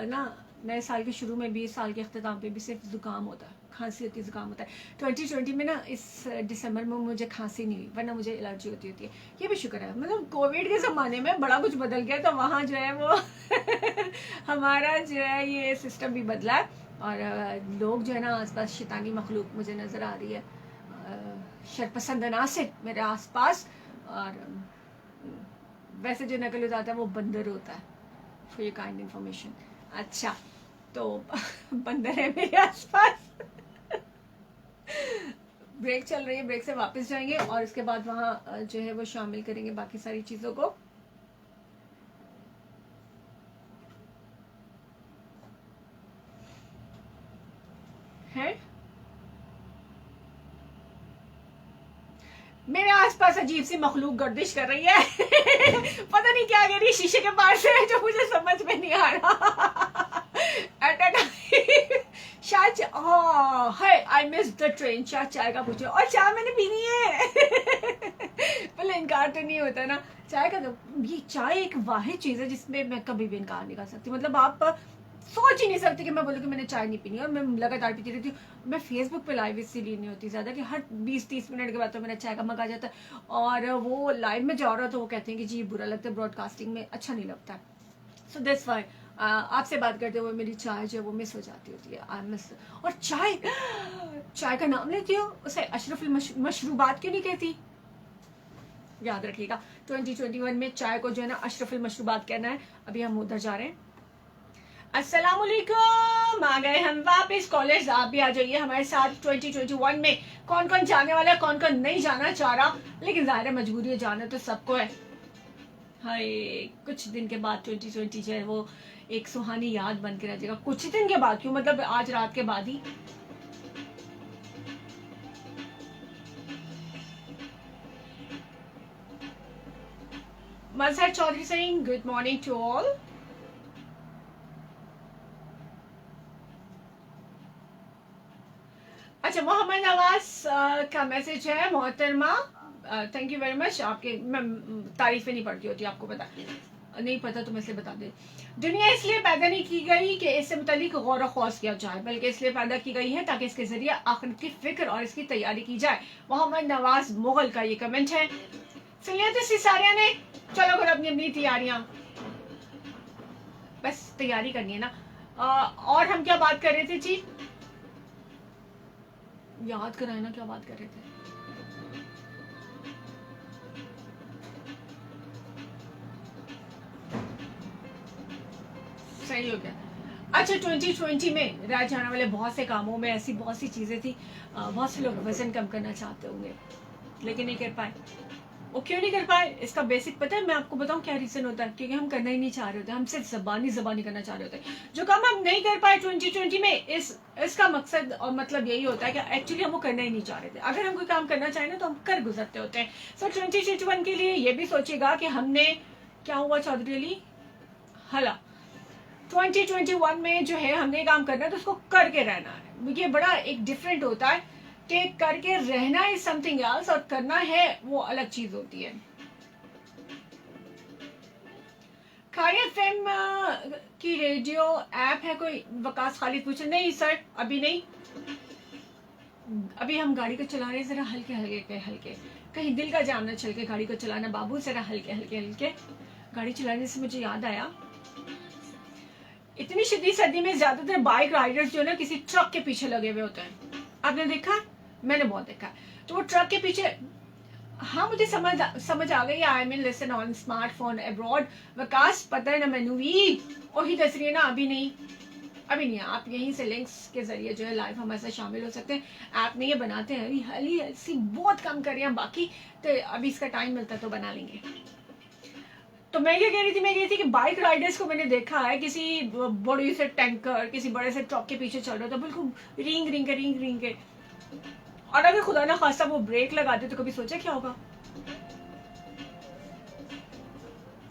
ना नए साल के शुरू में भी, साल के अख्ताम पे भी सिर्फ जुकाम होता है, खांसी होती है, जुकाम होता है। 2020 में ना इस दिसंबर में मुझे खांसी नहीं हुई, वरना मुझे एलर्जी होती है। ये भी शुक्र है, मतलब कोविड के ज़माने में बड़ा कुछ बदल गया, तो वहाँ जो है वो हमारा जो है ये सिस्टम भी बदला है, और लोग जो है ना आसपास शैतानी मखलूक मुझे नज़र आ रही है, शरपसंद अनासिर मेरे आसपास, और वैसे जो नकल उतारता है वो बंदर होता है, फॉर योर काइंड इन्फॉर्मेशन। अच्छा, तो बंदर है मेरे आसपास। ब्रेक चल रही है, ब्रेक से वापस जाएंगे और इसके बाद वहाँ जो है वो शामिल करेंगे बाकी सारी चीज़ों को। है मेरे आसपास अजीब सी मखलूक गर्दिश कर रही है। पता नहीं क्या कह रही है शीशे के पास से, जो मुझे समझ में नहीं आ रहा। शायद है, आई मिस द ट्रेन, शायद चाय का पूछे, और चाय मैंने पीनी है। पहले इनकार तो नहीं होता ना चाय का, तो ये चाय एक वाहिद चीज़ है जिसमें मैं कभी भी इनकार नहीं कर सकती। मतलब आप सोच ही नहीं सकती कि मैं बोलूँ कि मैंने चाय नहीं पीनी, और मैं लगातार पीती रहती हूँ। मैं फेसबुक पे लाइव इसीलिए नहीं होती ज़्यादा कि हर 20-30 मिनट के बाद तो मेरा चाय का मग आ जाता है, और वो लाइव में जा रहा तो वो कहते हैं कि जी बुरा लगता है, ब्रॉडकास्टिंग में अच्छा नहीं लगता है। सो दैट्स व्हाई आपसे बात करते हुए मेरी चाय जो है वो मिस हो जाती होती है, आई मिस। और चाय का नाम लेती हो, उसे अशरफुल मशरूबात क्यों नहीं कहती? याद रखिएगा 2021 में चाय को जो है ना अशरफुल मशरूबात कहना है। अभी हम उधर जा रहे हैं। अस्सलाम वालेकुम, आ गए हम वापस कॉलेज। आप भी आ जाइए हमारे साथ। 2021 में कौन कौन जाने वाला है, कौन कौन नहीं जाना चाह रहा, लेकिन जाहिर है मजबूरी है, जाना तो सबको है। हाय, कुछ दिन के बाद 2020 जो है वो एक सुहानी याद बन के रह जाएगा। कुछ दिन के बाद क्यों, मतलब आज रात के बाद ही। Mazhar Chaudhary Singh, good morning to all. अच्छा, मोहम्मद नवाज का मैसेज है, मोहतरमा थैंक यू वेरी मच। आपके मैं तारीफें नहीं पढ़ती होती, आपको पता नहीं पता तो मैं इसलिए बता दे। दुनिया इसलिए पैदा नहीं की गई कि इससे मुतालिक गौर ख़ौस किया जाए, बल्कि इसलिए पैदा की गई है ताकि इसके जरिए आखिरत की फिक्र और इसकी तैयारी की जाए। मोहम्मद नवाज मुगल का ये कमेंट है। सुनिए तो सारिया ने, चलो करो अपनी अपनी तैयारियां, बस तैयारी करनी है ना। और हम क्या बात कर रहे थे जी, याद कराए ना, क्या बात कर रहे थे? सही हो गया। अच्छा, 2020 में रह जाने वाले बहुत से कामों में ऐसी बहुत सी चीजें थी। बहुत से लोग वजन कम करना चाहते होंगे लेकिन नहीं कर पाए। वो क्यों नहीं कर पाए, इसका बेसिक पता है? मैं आपको बताऊं क्या रीजन होता है। क्योंकि हम करना ही नहीं चाह रहे होते, हम सिर्फ जबानी करना चाह रहे होते हैं। जो काम हम नहीं कर पाए 2020 में, इसका मकसद और मतलब यही होता है कि एक्चुअली हम वो करना ही नहीं चाह रहे थे। अगर हम कोई काम करना चाहें ना तो हम कर गुजरते होते हैं। सो 2021 के लिए ये भी सोचिएगा कि हमने क्या हुआ चौधरी अली हला 2021 में जो है हमने काम करना है तो उसको करके रहना है। ये बड़ा एक डिफरेंट होता है कि करके रहना इज समथिंग एल्स और करना है वो अलग चीज होती है। खालिद फिल्म की रेडियो ऐप है कोई? वकास खालिद पूछे। नहीं सर, अभी नहीं, अभी हम गाड़ी को चला रहे, जरा हल्के हल्के, कहीं दिल का जाम न चल के गाड़ी को चलाना बाबू, जरा हल्के हल्के। गाड़ी चलाने से मुझे याद आया, इतनी शदीद सर्दी में ज्यादातर बाइक राइडर्स जो ना किसी ट्रक के पीछे लगे हुए होते हैं। आपने देखा? मैंने बहुत देखा है। तो वो ट्रक के पीछे, हाँ मुझे समझ आ गई। I mean listen on smartphone abroad. Waqas पता है ना मैनू भी वही दस रही है ना, अभी नहीं। आप यहीं से लिंक्स के जरिए जो है लाइव हमारे साथ शामिल हो सकते हैं। ऐप में ये बनाते हैं अभी हली बहुत कम कर रहे हैं, बाकी तो अभी इसका टाइम मिलता तो बना लेंगे। तो मैं ये कह रही थी, मैं कह रही थी कि बाइक राइडर्स को मैंने देखा है किसी बड़ी से टैंकर, किसी बड़े से ट्रक के पीछे चल रहा था, बिल्कुल रिंग के। और अगर खुदा ना खास्ता वो ब्रेक लगाते तो कभी सोचा क्या होगा?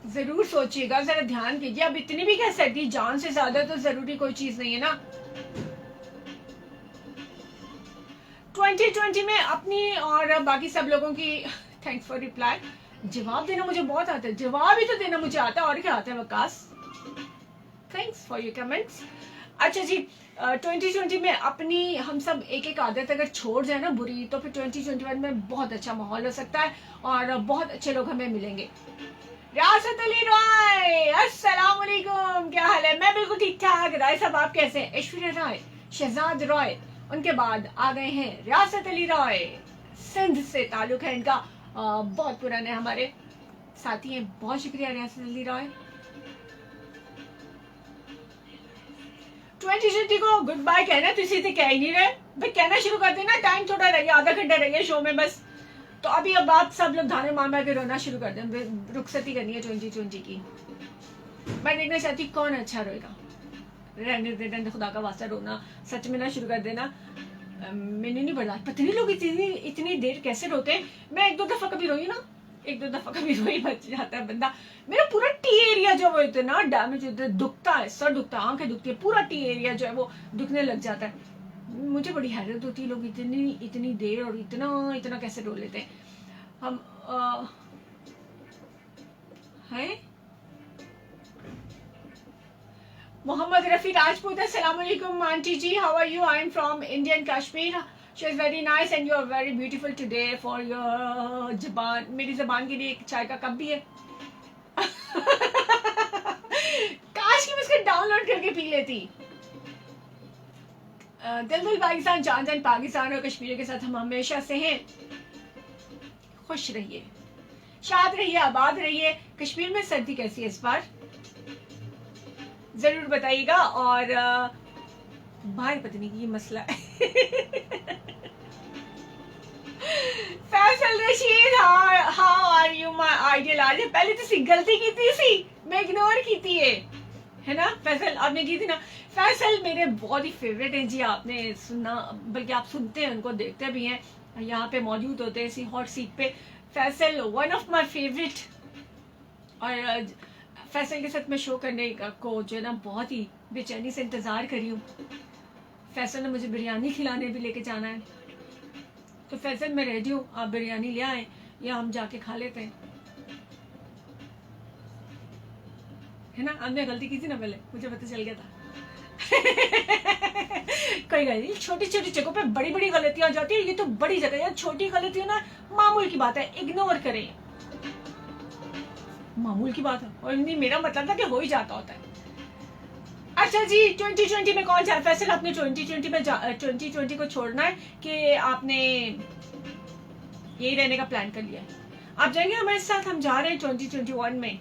जरूर सोचिएगा, जरा ध्यान कीजिए। अब इतनी भी कह सकती, जान से ज्यादा तो जरूरी कोई चीज नहीं है ना। 2020 में अपनी और बाकी सब लोगों की थैंक्स फॉर रिप्लाई। जवाब देना मुझे बहुत आता है, जवाब ही तो देना मुझे आता है, और क्या आता है Waqas? Thanks for your comments. अच्छा जी, 2020 में अपनी हम सब एक आदत अगर छोड़ जाए ना बुरी, तो फिर 2021 में बहुत अच्छा माहौल हो सकता है और बहुत अच्छे लोग हमें मिलेंगे। रियासत अली रॉय, अस्सलाम वालेकुम, क्या हाल है? मैं बिल्कुल ठीक ठाक। राय साहब आप कैसे हैं? ऐश्वर्या राय, शहजाद रॉय, उनके बाद आ गए हैं रियासत अली रॉय। सिंध से ताल्लुक है इनका, बहुत पुराने हमारे साथी हैं। बहुत शुक्रिया रियासत अली रॉय। 2020 को गुड बाय कहना तो इसी से कह ही नहीं रहे भाई, कहना शुरू कर देना। टाइम थोड़ा रह गया, आधा घंटा रह गया शो में बस। तो अभी अब आप सब लोग धाने मार के रोना शुरू कर दें। रुखसती करनी है 2020 की। मैं देखना चाहती कौन अच्छा रोएगा। रहने दे, खुदा का वास्ता रोना सच में ना शुरू कर देना। मैंने नहीं बर्दाश्त, पता नहीं लोग इतनी देर कैसे रोते हैं। मैं एक दो दफा कभी रोई ना, बच जाता है बंदा। मेरा पूरा टी एरिया जो वो इतना डैमेज होता है, दुखता है, सर दुखता है, आंखें दुखती है, पूरा टी एरिया जो है वो दुखने लग जाता है। मुझे बड़ी हैरत होती है लोग इतनी देर और इतना कैसे रो लेते हैं। हम हैं मोहम्मद रफी राजपूत, अस्सलाम वालेकुम aunty ji, how are you? I am from Indian Kashmir. She is very nice and you are very beautiful today for your जबान। मेरी जबान के लिए एक चाय का कप भी है। काश की मैं इसको डाउनलोड करके पी लेती। दिल पाकिस्तान, जान पाकिस्तान और कश्मीर के साथ हम हमेशा से हैं। खुश रहिए, शाद रहिए, आबाद रहिए। कश्मीर में सर्दी कैसी है इस बार जरूर बताइएगा। और बाहर पता नहीं की मसला है। Faisal Rashid, how are you my ideal? आज पहले तो सी गलती की थी, मैं इग्नोर की थी है ना फैसल, आपने की थी ना। फैसल मेरे बहुत ही फेवरेट हैं जी, आपने सुनना, बल्कि आप सुनते हैं, उनको देखते भी हैं, यहाँ पे मौजूद होते हैं इसी हॉट सीट पे। Faisal one of my favourite और फैसल के साथ मैं शो करने को जो है ना बहुत ही बेचैनी से इंतज़ार करी हूँ। फैसल ने मुझे बिरयानी खिलाने भी लेके जाना है, तो फैसल मैं रेडी हूँ, आप बिरयानी ले आए या हम जाके खा लेते हैं, है ना। हमने गलती की थी ना पहले, मुझे पता चल गया था। कोई गलती नहीं, छोटी छोटी जगहों पे बड़ी बड़ी गलतियां हो जाती है। ये तो बड़ी जगह है, छोटी गलतियां ना मामूल की बात है, इग्नोर करें, मामूल की बात है। और नहीं, मेरा मतलब था कि हो ही जाता होता है। अच्छा जी, 2020 में कौन सा फैसल आपने 2020 में 2020 को छोड़ना है कि आपने यही रहने का प्लान कर लिया है? आप जाएंगे हमारे साथ? हम जा रहे हैं 2021 में।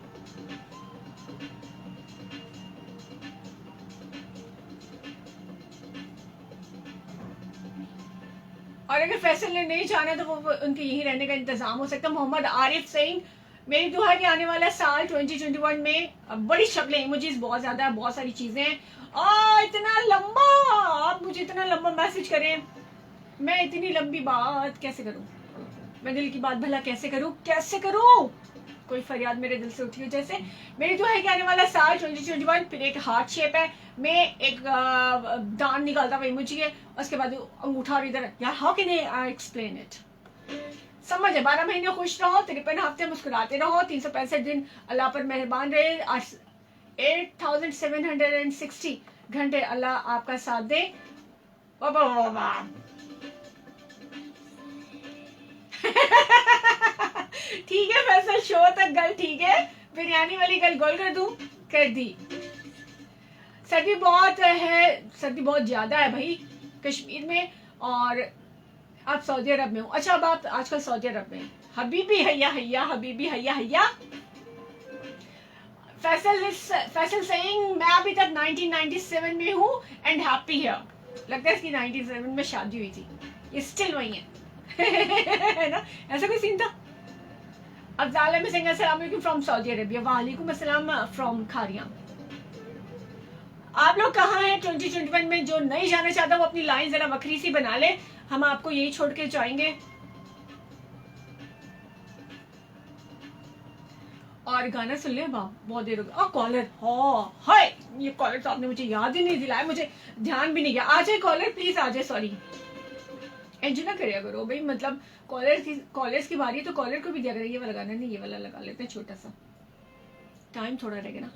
और अगर फैसल ने नहीं जाना तो वो उनके यहीं रहने का इंतजाम हो सकता है। मोहम्मद आरिफ सिंह, मेरी दुआ है कि आने वाला साल 2021 में बड़ी शक्लें, इमोजीज बहुत ज्यादा है, बहुत सारी चीजें हैं। इतना लंबा, आप मुझे इतना लंबा मैसेज करें, मैं इतनी लंबी बात कैसे करूं? मैं दिल की बात भला कैसे करूं? कोई फरियाद मेरे दिल से उठी हो जैसे। मेरी दुआ है कि आने वाला साल 2021 फिर एक हार्ट शेप है, मैं एक दान निकालता हुआ इमोजी है, उसके बाद अंगूठा और इधर। यार how can I explain it? समझ है, 12 महीने खुश रहो, 53 हफ्ते मुस्कुराते रहो, 365 दिन अल्लाह पर मेहरबान रहे, 8760 घंटे अल्लाह आपका साथ दे। ठीक है फैसल, शो तक गल ठीक है, बिरयानी वाली गल गोल कर दूं? कर दी। सर्दी बहुत है, सर्दी बहुत ज्यादा है भाई कश्मीर में, और आप सऊदी अरब में हो। अच्छा, अब आप आजकल सऊदी अरब में, हबीबी हैया हैया, हबीबी हैया हैया। फैसल सेइंग मैं अभी तक 1997 में हूँ एंड हैप्पी हियर। लगता है इसकी 97 में शादी हुई थी, ये स्टिल वही है। है ना, ऐसा कोई सीन था। अफजाल सिंह अस्सलाम वालेकुम फ्रॉम सऊदी अरेबिया। वालेकुम अस्सलाम फ्रॉम खारिया। आप लोग कहाँ हैं 2021 में? जो नहीं जाना चाहता वो अपनी लाइन जरा बकरी सी बना ले, हम आपको यही छोड़ के जाएंगे। और गाना सुन ले, बहुत देर हो गई। कॉलर, हाय, ये कॉलर तो आपने मुझे याद ही नहीं दिलाया, मुझे ध्यान भी नहीं गया। आ जाए कॉलर, प्लीज आ जाए। सॉरी, एंजॉय ना करिए करो भाई, मतलब कॉलर्स की बारी है तो कॉलर को भी दिया करें। ये वाला गाना नहीं, ये वाला लगा लेते हैं, छोटा सा टाइम थोड़ा रहेगा ना।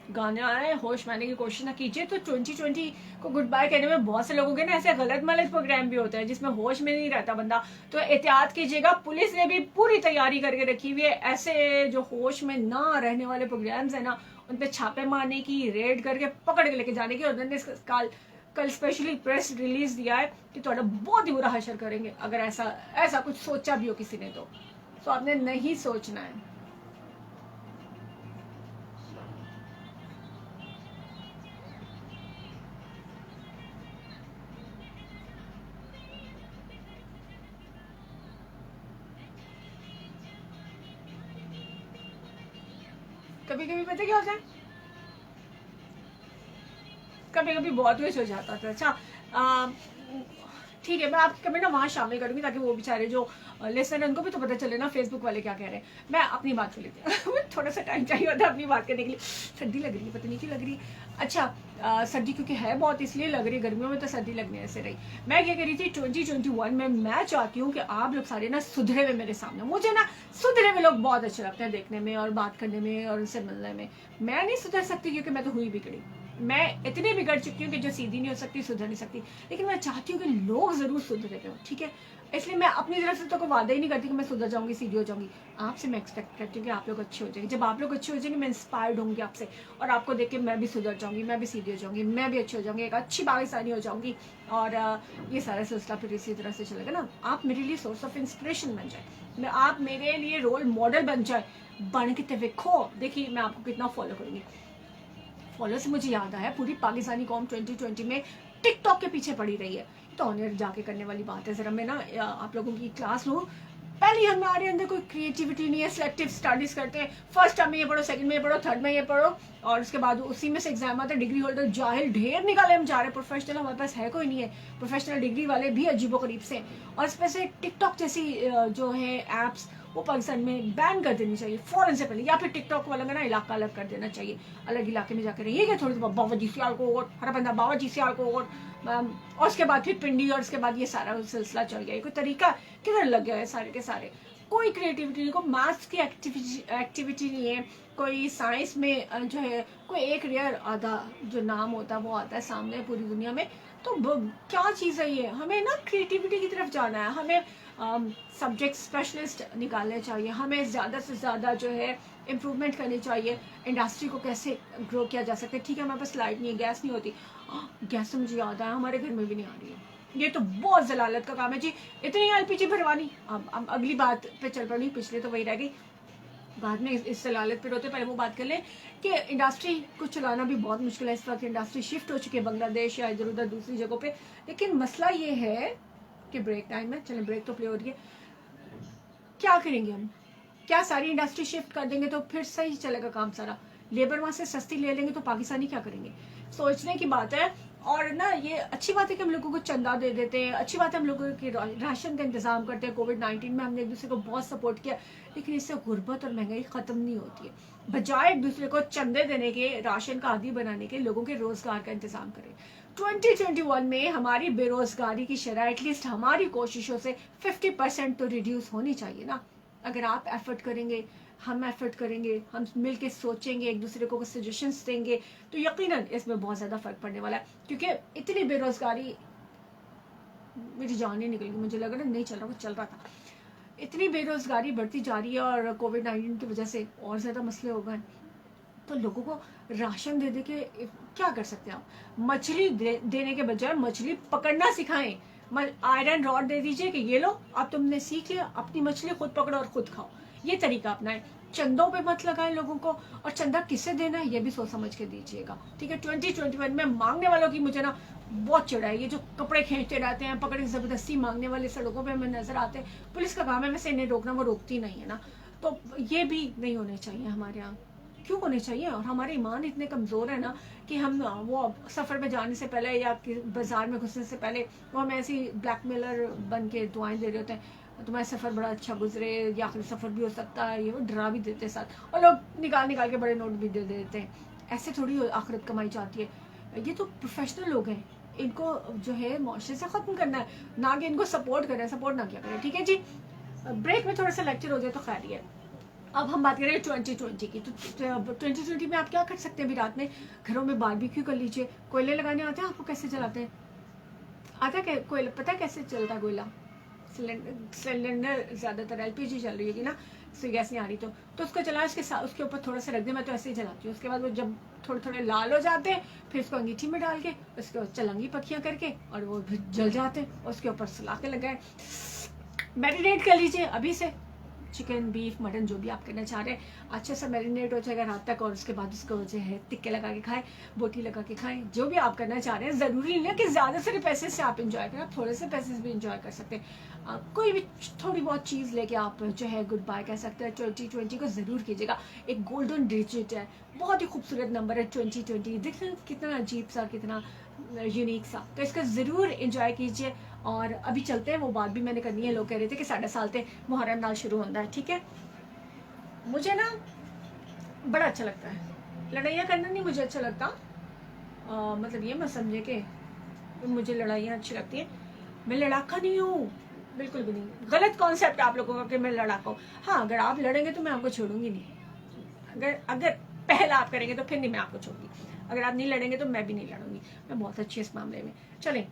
गाना आए, होश में आने की कोशिश ना कीजिए। तो 2020 को गुड बाय कहने में बहुत से लोगों के ना ऐसे गलत मलत प्रोग्राम भी होते हैं जिसमें होश में नहीं रहता बंदा, तो एहतियात कीजिएगा। पुलिस ने भी पूरी तैयारी करके रखी हुई है, ऐसे जो होश में ना रहने वाले प्रोग्राम्स है ना, उन पे छापे मारने की, रेड करके पकड़ के लेके जाने की। और उन्होंने कल स्पेशली प्रेस रिलीज दिया है कि थोड़ा बहुत ही बुरा हशर करेंगे अगर ऐसा कुछ सोचा भी हो किसी ने तो आपने नहीं सोचना है। कभी कभी पता क्या होता है, कभी कभी बहुत कुछ हो जाता था। अच्छा ठीक है, मैं आप कभी ना वहाँ शामिल करूंगी ताकि वो बेचारे जो लिसनर है उनको भी तो पता चले ना फेसबुक वाले क्या कह रहे हैं। मैं अपनी बात कर लेती हूँ। थोड़ा सा टाइम चाहिए होता है अपनी बात करने के लिए। सर्दी लग रही है, पता नहीं क्यों लग रही है। अच्छा सर्दी क्योंकि है बहुत इसलिए लग रही है, गर्मियों में तो सर्दी लगने ऐसे रही। मैं क्या करी थी 2021 में, मैं चाहती हूँ कि आप लोग सारे ना सुधरे हुए मेरे सामने। मुझे ना सुधरे हुए लोग बहुत अच्छे लगते हैं देखने में और बात करने में और उनसे मिलने में। मैं नहीं सुधर सकती क्योंकि मैं तो हुई बिगड़ी, मैं इतनी बिगड़ चुकी हूँ कि जो सीधी नहीं हो सकती, सुधर नहीं सकती। लेकिन मैं चाहती हूँ कि लोग जरूर सुधरे हो, ठीक है। इसलिए मैं अपनी तरफ से तो कोई वादा ही नहीं करती कि मैं सुधर जाऊंगी, सीधी हो जाऊंगी। आपसे मैं एक्सपेक्ट करती हूँ कि आप लोग अच्छे हो जाएंगे। जब आप लोग अच्छे हो जाएंगे मैं इंस्पायर्ड होंगी आपसे, और आपको देख के मैं भी सुधर जाऊंगी, मैं भी सीधी हो जाऊंगी, मैं भी अच्छी हो जाऊंगी, एक अच्छी पाकिस्तानी हो जाऊंगी। और ये सारा सिलसिला फिर इसी तरह से चलेगा ना। आप मेरे लिए सोर्स ऑफ इंस्पिरेशन बन जाए, आप मेरे लिए रोल मॉडल बन जाए। बन के देखो, देखिए मैं आपको कितना फॉलो करूंगी। फॉलो से मुझे याद आया, पूरी पाकिस्तानी कौम 2020 में टिकटॉक के पीछे पड़ी रही है। तो ऑनर जाके करने वाली बात है। जरा मैं ना आप लोगों की क्लास लूँ, पहले हमारे अंदर कोई क्रिएटिविटी नहीं है, सिलेक्टिव स्टडीज करते हैं, फर्स्ट टर्म में ये पढ़ो, सेकंड में ये पढ़ो, थर्ड में ये पढ़ो, और उसके बाद उसी में से एग्जाम आता है। डिग्री होल्डर जाहिल ढेर निकाले हम जा रहे हैं, प्रोफेशनल हमारे पास है कोई नहीं है। प्रोफेशनल डिग्री वाले भी अजीबोगरीब से, और इसमें से टिकटॉक जैसी जो है ऐप्स वो पाकिस्तान में बैन कर देनी चाहिए फौरन से पहले, या फिर टिकटॉक वाला ना इलाका अलग कर देना चाहिए, अलग इलाके में जाकर रहिएगा थोड़ी देर, बाबा जी सियाल को वोट, हर बंदा बाबा जी सियाल को वोट, और उसके बाद फिर पिंडी, और उसके बाद ये सारा सिलसिला चल गया। कोई तरीका किधर लग गया है सारे के सारे, कोई क्रिएटिविटी नहीं, कोई मैथ्स की एक्टिविटी नहीं है, कोई साइंस में जो है कोई एक रेयर आधा जो नाम होता है वो आता है सामने पूरी दुनिया में। तो क्या चीज़ है ये, हमें ना क्रिएटिविटी की तरफ जाना है, हमें सब्जेक्ट स्पेशलिस्ट निकालने चाहिए, हमें ज़्यादा से ज़्यादा जो है इम्प्रूवमेंट करनी चाहिए। इंडस्ट्री को कैसे ग्रो किया जा सकता है। ठीक है हमारे पास लाइट नहीं है, गैस नहीं होती, गैस से मुझे याद आया हमारे घर में भी नहीं आ रही है, ये तो बहुत जलालत का काम है जी। इतनी एलपीजी भरवानी, अब अगली बात पे चल पड़ी, पिछले तो वही रह गई, बाद में इस जलालत पे रोते, पहले वो बात कर लें कि इंडस्ट्री को चलाना भी बहुत मुश्किल है। इस वक्त इंडस्ट्री शिफ्ट हो चुकी है बांग्लादेश या इधर उधर दूसरी जगहों पे, लेकिन मसला ये है कि ब्रेक टाइम है, चलें ब्रेक तो प्ले हो रही है, क्या करेंगे हम, क्या सारी इंडस्ट्री शिफ्ट कर देंगे तो फिर सही चलेगा काम सारा, लेबर वहाँ से सस्ती ले लेंगे तो पाकिस्तानी क्या करेंगे, सोचने की बात है। और ना ये अच्छी बात है कि हम लोगों को चंदा दे देते हैं, अच्छी बात है हम लोगों के राशन का इंतजाम करते हैं, कोविड-19 में हमने एक दूसरे को बहुत सपोर्ट किया, लेकिन इससे गुर्बत और महंगाई खत्म नहीं होती है। बजाय एक दूसरे को चंदे देने के, राशन का आदी बनाने के, लोगों के रोजगार का इंतजाम करें। 2021 में हमारी बेरोजगारी की शरह एटलीस्ट हमारी कोशिशों से 50% तो रिड्यूस होनी चाहिए ना। अगर आप एफर्ट करेंगे, हम एफर्ट करेंगे, हम मिल के सोचेंगे, एक दूसरे को सजेशंस देंगे, तो यकीनन इसमें बहुत ज़्यादा फर्क पड़ने वाला है। क्योंकि इतनी बेरोजगारी, मेरी जान ही निकल गई, मुझे लग रहा नहीं चल रहा, वो चल रहा था, इतनी बेरोजगारी बढ़ती जा रही है और कोविड-19 की वजह से और ज़्यादा मसले हो गए। तो लोगों को राशन दे दे के क्या कर सकते हैं आप, मछली देने के बजाय मछली पकड़ना सिखाएं, आयरन रॉड दे दीजिए कि ये लो अब तुमने सीख लिया, अपनी मछली खुद पकड़ो और खुद खाओ, ये तरीका अपनाएं। चंदों पे मत लगाएं लोगों को, और चंदा किसे देना है ये भी सोच समझ के दीजिएगा, ठीक है। 2021 में मांगने वालों की मुझे ना बहुत चिढ़ा है, ये जो कपड़े खींचते रहते हैं, पकड़ के जबरदस्ती मांगने वाले सड़कों पे हमें नजर आते हैं। पुलिस का काम है वैसे इन्हें रोकना, वो रोकती नहीं है ना, तो ये भी नहीं होने चाहिए हमारे यहाँ, क्यों होने चाहिए। और हमारे ईमान इतने कमज़ोर है ना कि हम वो सफ़र में जाने से पहले या बाजार में घुसने से पहले वो हमें ऐसी ब्लैकमेलर बन के दुआएं दे रहे होते हैं, तुम्हारा सफ़र बड़ा अच्छा गुजरे या आखिरी सफ़र भी हो सकता है, ये वो डरा भी देते साथ, और लोग निकाल निकाल के बड़े नोट भी दे देते हैं। ऐसे थोड़ी आखिरत कमाई जाती है। ये तो प्रोफेशनल लोग हैं, इनको जो है मुआशरे से ख़त्म करना है, ना कि इनको सपोर्ट करें, सपोर्ट ना किया करें, ठीक है जी। ब्रेक में थोड़ा सा लेक्चर हो जाए तो खैर है। अब हम बात करें 2020 की, तो 2020 में आप क्या कर सकते हैं। अभी रात में घरों में बारबेक्यू कर लीजिए। कोयले लगाने आते हैं आपको, कैसे जलाते हैं आता है? कोयला पता है कैसे चलता है कोयला? सिलेंडर ज़्यादातर एलपीजी चल रही होगी ना, इससे गैस नहीं आ रही, तो उसको चलाएं, उसके ऊपर थोड़ा सा रख दें, मैं तो ऐसे ही जलाती हूँ। उसके बाद वो जब थोड़े थोड़े लाल हो जाते हैं, फिर उसको अंगीठी में डाल के उसके चलंगी पक्खियाँ करके और वो जल जाते हैं, उसके ऊपर सलाखे लगाए, मैरिनेट कर लीजिए अभी से, चिकन बीफ मटन जो भी आप करना चाह रहे हैं, अच्छे से मैरिनेट हो जाएगा रात तक, और उसके बाद उसको जो है टिक्के लगा के खाएं, बोटी लगा के खाएं, जो भी आप करना चाह रहे हैं। ज़रूरी नहीं है कि ज़्यादा सारे पैसे से आप इंजॉय करें, आप थोड़े से पैसे से भी इंजॉय कर सकते हैं। कोई भी थोड़ी बहुत चीज़ लेके आप जो है गुड बाय कह सकते हैं। 2020 को ज़रूर कीजिएगा। एक गोल्डन डिजिट है, बहुत ही खूबसूरत नंबर है 2020, देखते हैं कितना अजीब सा, कितना यूनिक सा, तो इसका ज़रूर इंजॉय कीजिए। और अभी चलते हैं, वो बात भी मैंने करनी है। लोग कह रहे थे कि 7.5 साल से मुहर्रम नाल शुरू होता है, ठीक है। मुझे ना बड़ा अच्छा लगता है, लड़ाइयाँ करना नहीं मुझे अच्छा लगता, मतलब ये मत समझे कि मुझे लड़ाइयाँ अच्छी लगती हैं। मैं लड़ाका नहीं हूँ, बिल्कुल भी नहीं। गलत कॉन्सेप्ट आप लोगों का कि मैं लड़ाका हूँ। हाँ, अगर आप लड़ेंगे तो मैं आपको छोड़ूंगी नहीं, अगर पहला आप करेंगे तो फिर नहीं मैं आपको छोड़ूंगी, अगर आप नहीं लड़ेंगे तो मैं भी नहीं लड़ूंगी, मैं बहुत अच्छी इस मामले में। चलें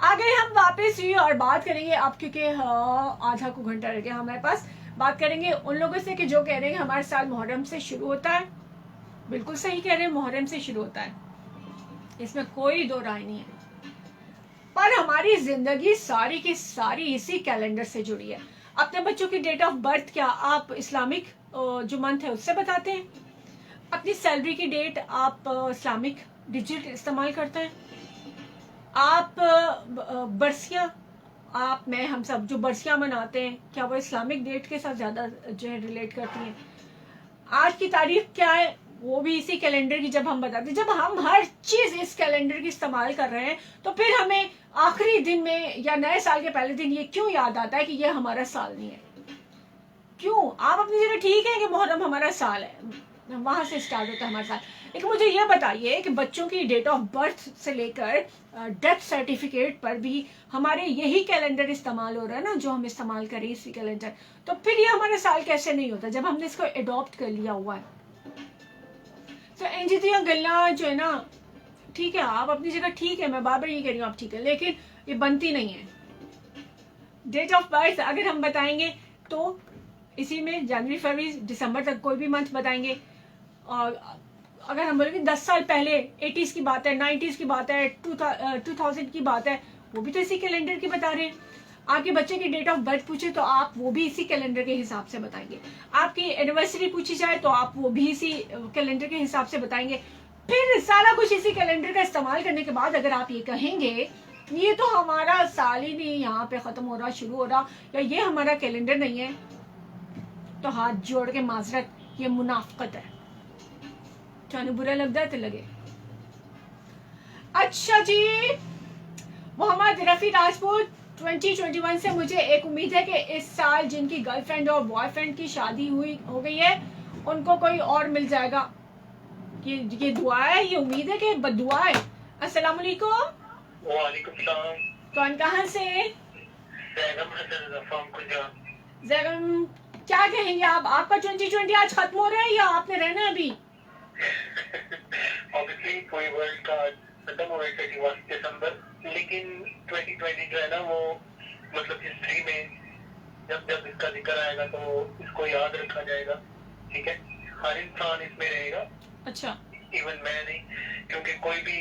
आगे हम वापस ही और बात करेंगे अब, क्योंकि आधा को घंटा रह गया हमारे पास। बात करेंगे उन लोगों से कि जो कह रहे हैं हमारे साल मुहर्रम से शुरू होता है। बिल्कुल सही कह रहे हैं, मुहर्रम से शुरू होता है, इसमें कोई दो राय नहीं है, पर हमारी जिंदगी सारी की सारी इसी कैलेंडर से जुड़ी है। अपने बच्चों की डेट ऑफ बर्थ क्या आप इस्लामिक जो मंथ है उससे बताते हैं? अपनी सैलरी की डेट आप इस्लामिक डिजिट इस्तेमाल करते हैं? आप बरसियां आप, मैं, हम सब जो बरसियां मनाते हैं, क्या वो इस्लामिक डेट के साथ ज़्यादा जो है रिलेट करती हैं? आज की तारीख क्या है वो भी इसी कैलेंडर की जब हम बताते हैं, जब हम हर चीज़ इस कैलेंडर की इस्तेमाल कर रहे हैं, तो फिर हमें आखिरी दिन में या नए साल के पहले दिन ये क्यों याद आता है कि ये हमारा साल नहीं है? क्यों? आप अपनी जगह ठीक है कि मुहर्रम हमारा साल है, वहां से स्टार्ट होता है हमारा साल, लेकिन मुझे ये बताइए कि बच्चों की डेट ऑफ बर्थ से लेकर डेथ सर्टिफिकेट पर भी हमारे यही कैलेंडर इस्तेमाल हो रहा है ना, जो हम इस्तेमाल करें इसी कैलेंडर, तो फिर ये हमारा साल कैसे नहीं होता जब हमने इसको एडॉप्ट कर लिया हुआ है? तो इंजितियाँ गल्ला जो है ना, ठीक है आप अपनी जगह ठीक है, मैं बार बार ये कह रही हूँ आप ठीक है, लेकिन ये बनती नहीं है। डेट ऑफ बर्थ अगर हम बताएंगे तो इसी में जनवरी फरवरी दिसंबर तक कोई भी मंथ बताएंगे, और अगर हम बोलेंगे 10 साल पहले 80s की बात है, 90s की बात है, 2000 की बात है, वो भी तो इसी कैलेंडर की बता रहे हैं। आपके बच्चे की डेट ऑफ बर्थ पूछे तो आप वो भी इसी कैलेंडर के हिसाब से बताएंगे, आपकी एनिवर्सरी पूछी जाए तो आप वो भी इसी कैलेंडर के हिसाब से बताएंगे। फिर सारा कुछ इसी कैलेंडर का इस्तेमाल करने के बाद अगर आप ये कहेंगे ये तो हमारा साल ही नहीं यहाँ पे खत्म हो रहा शुरू हो रहा, या ये हमारा कैलेंडर नहीं है, तो हाथ जोड़ के माजरत, ये मुनाफकत है। चाहे बुरा लगता है तो लगे। अच्छा जी, मोहम्मद रफी राजपूत 2021 से मुझे एक उम्मीद है कि इस साल जिनकी गर्लफ्रेंड और बॉयफ्रेंड की शादी हो गई है उनको कोई और मिल जाएगा। ये दुआ है, ये उम्मीद है कि बदुआ है। अस्सलाम वालेकुम। वालेकुम सलाम। कौन कहाँ से? जैगम, क्या कहेंगे आप? आपका 2020 आज खत्म हो रहा है या आपने रहना है अभी? ऑब्वियसली कोई वर्ल्ड का खत्म हो रहा है 31 दिसंबर, लेकिन 2020 जो है ना वो मतलब हिस्ट्री में जब जब इसका जिक्र आएगा तो इसको याद रखा जाएगा। ठीक है, हर इंसान इसमें रहेगा। अच्छा। इवन मैं नहीं, क्योंकि कोई भी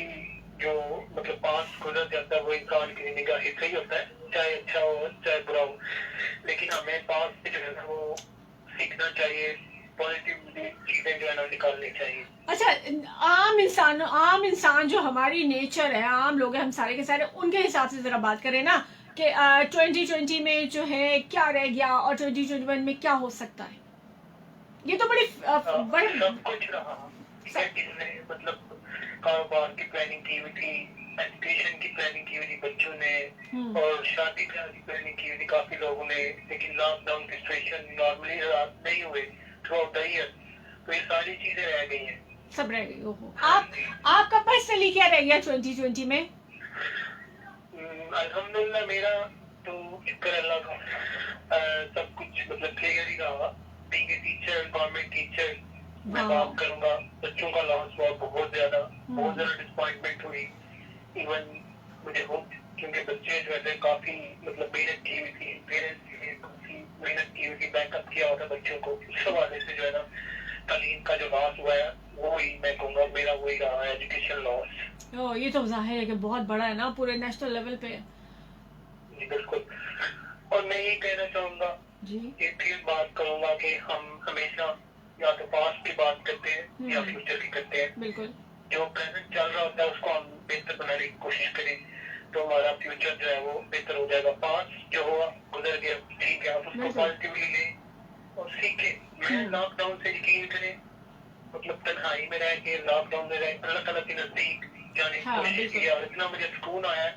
जो मतलब पास गुजर जाता है वो इंसान की निगाह हिस्सा ही होता है, चाहे अच्छा हो चाहे बुरा हो, लेकिन हमें पास से जो है ना वो सीखना चाहिए, पॉजिटिव चीजें जो है ना निकालनी चाहिए। अच्छा, आम इंसान जो हमारी नेचर है, आम लोग हैं हम सारे के सारे, उनके हिसाब से जरा बात करें ना कि 2020 में जो है क्या रह गया और 2021 में क्या हो सकता है। ये तो बड़ी सब कुछ रहा, किसने मतलब कारोबार की प्लानिंग की हुई थी, एजुकेशन की प्लानिंग की हुई थी बच्चों ने, और शादी ब्याह की प्लानिंग की हुई थी काफी लोगों ने, लेकिन लॉकडाउन की सिचुएशन नॉर्मली नहीं हुए थ्रू आउट द ईयर, तो ये सारी चीजें रह गई हैं, सब रह गई। ओहो, आपका पर्सनली क्या रह गया 2020 में? अल्हम्दुलिल्लाह मेरा तो शुक्र अल्लाह का सब कुछ मतलब क्लियर ही रहा। Being a teacher, government teacher, मैं बात करूंगा, बच्चों का लॉस हुआ बहुत ज्यादा डिसअपॉइंटमेंट हुई। इवन मुझे होप, क्योंकि बच्चे जो है काफी मतलब मेहनत की हुई थी, पेरेंट्स ने काफी मेहनत की हुई थी, बैकअप किया होता बच्चों को, उस हवाले से जो है ना तालीम का जो लॉस हुआ है वो ही मैं कहूँगा मेरा वही रहा है, एजुकेशन लॉस। ये तो जाहिर है कि बहुत बड़ा है ना पूरे नेशनल लेवल पे। जी बिल्कुल, और मैं ये कहना चाहूंगा जी, एक फिर बात करूंगा कि हम हमेशा या तो पास्ट की बात करते हैं या फ्यूचर की करते हैं। बिल्कुल। जो प्रेजेंट चल रहा होता है उसको हम बेहतर बनाने की कोशिश करें तो हमारा फ्यूचर जो है वो बेहतर हो जाएगा। पास्ट जो हुआ गुजर गया, ठीक है, आप उसको पॉजिटिवली लें और सीखें। मैं लॉकडाउन से यकीन करें, मतलब तन्हाई में रह के लॉकडाउन में रह अल्लाह ताला के नजदीक जाने की कोशिश की और इतना मुझे सुकून आया है।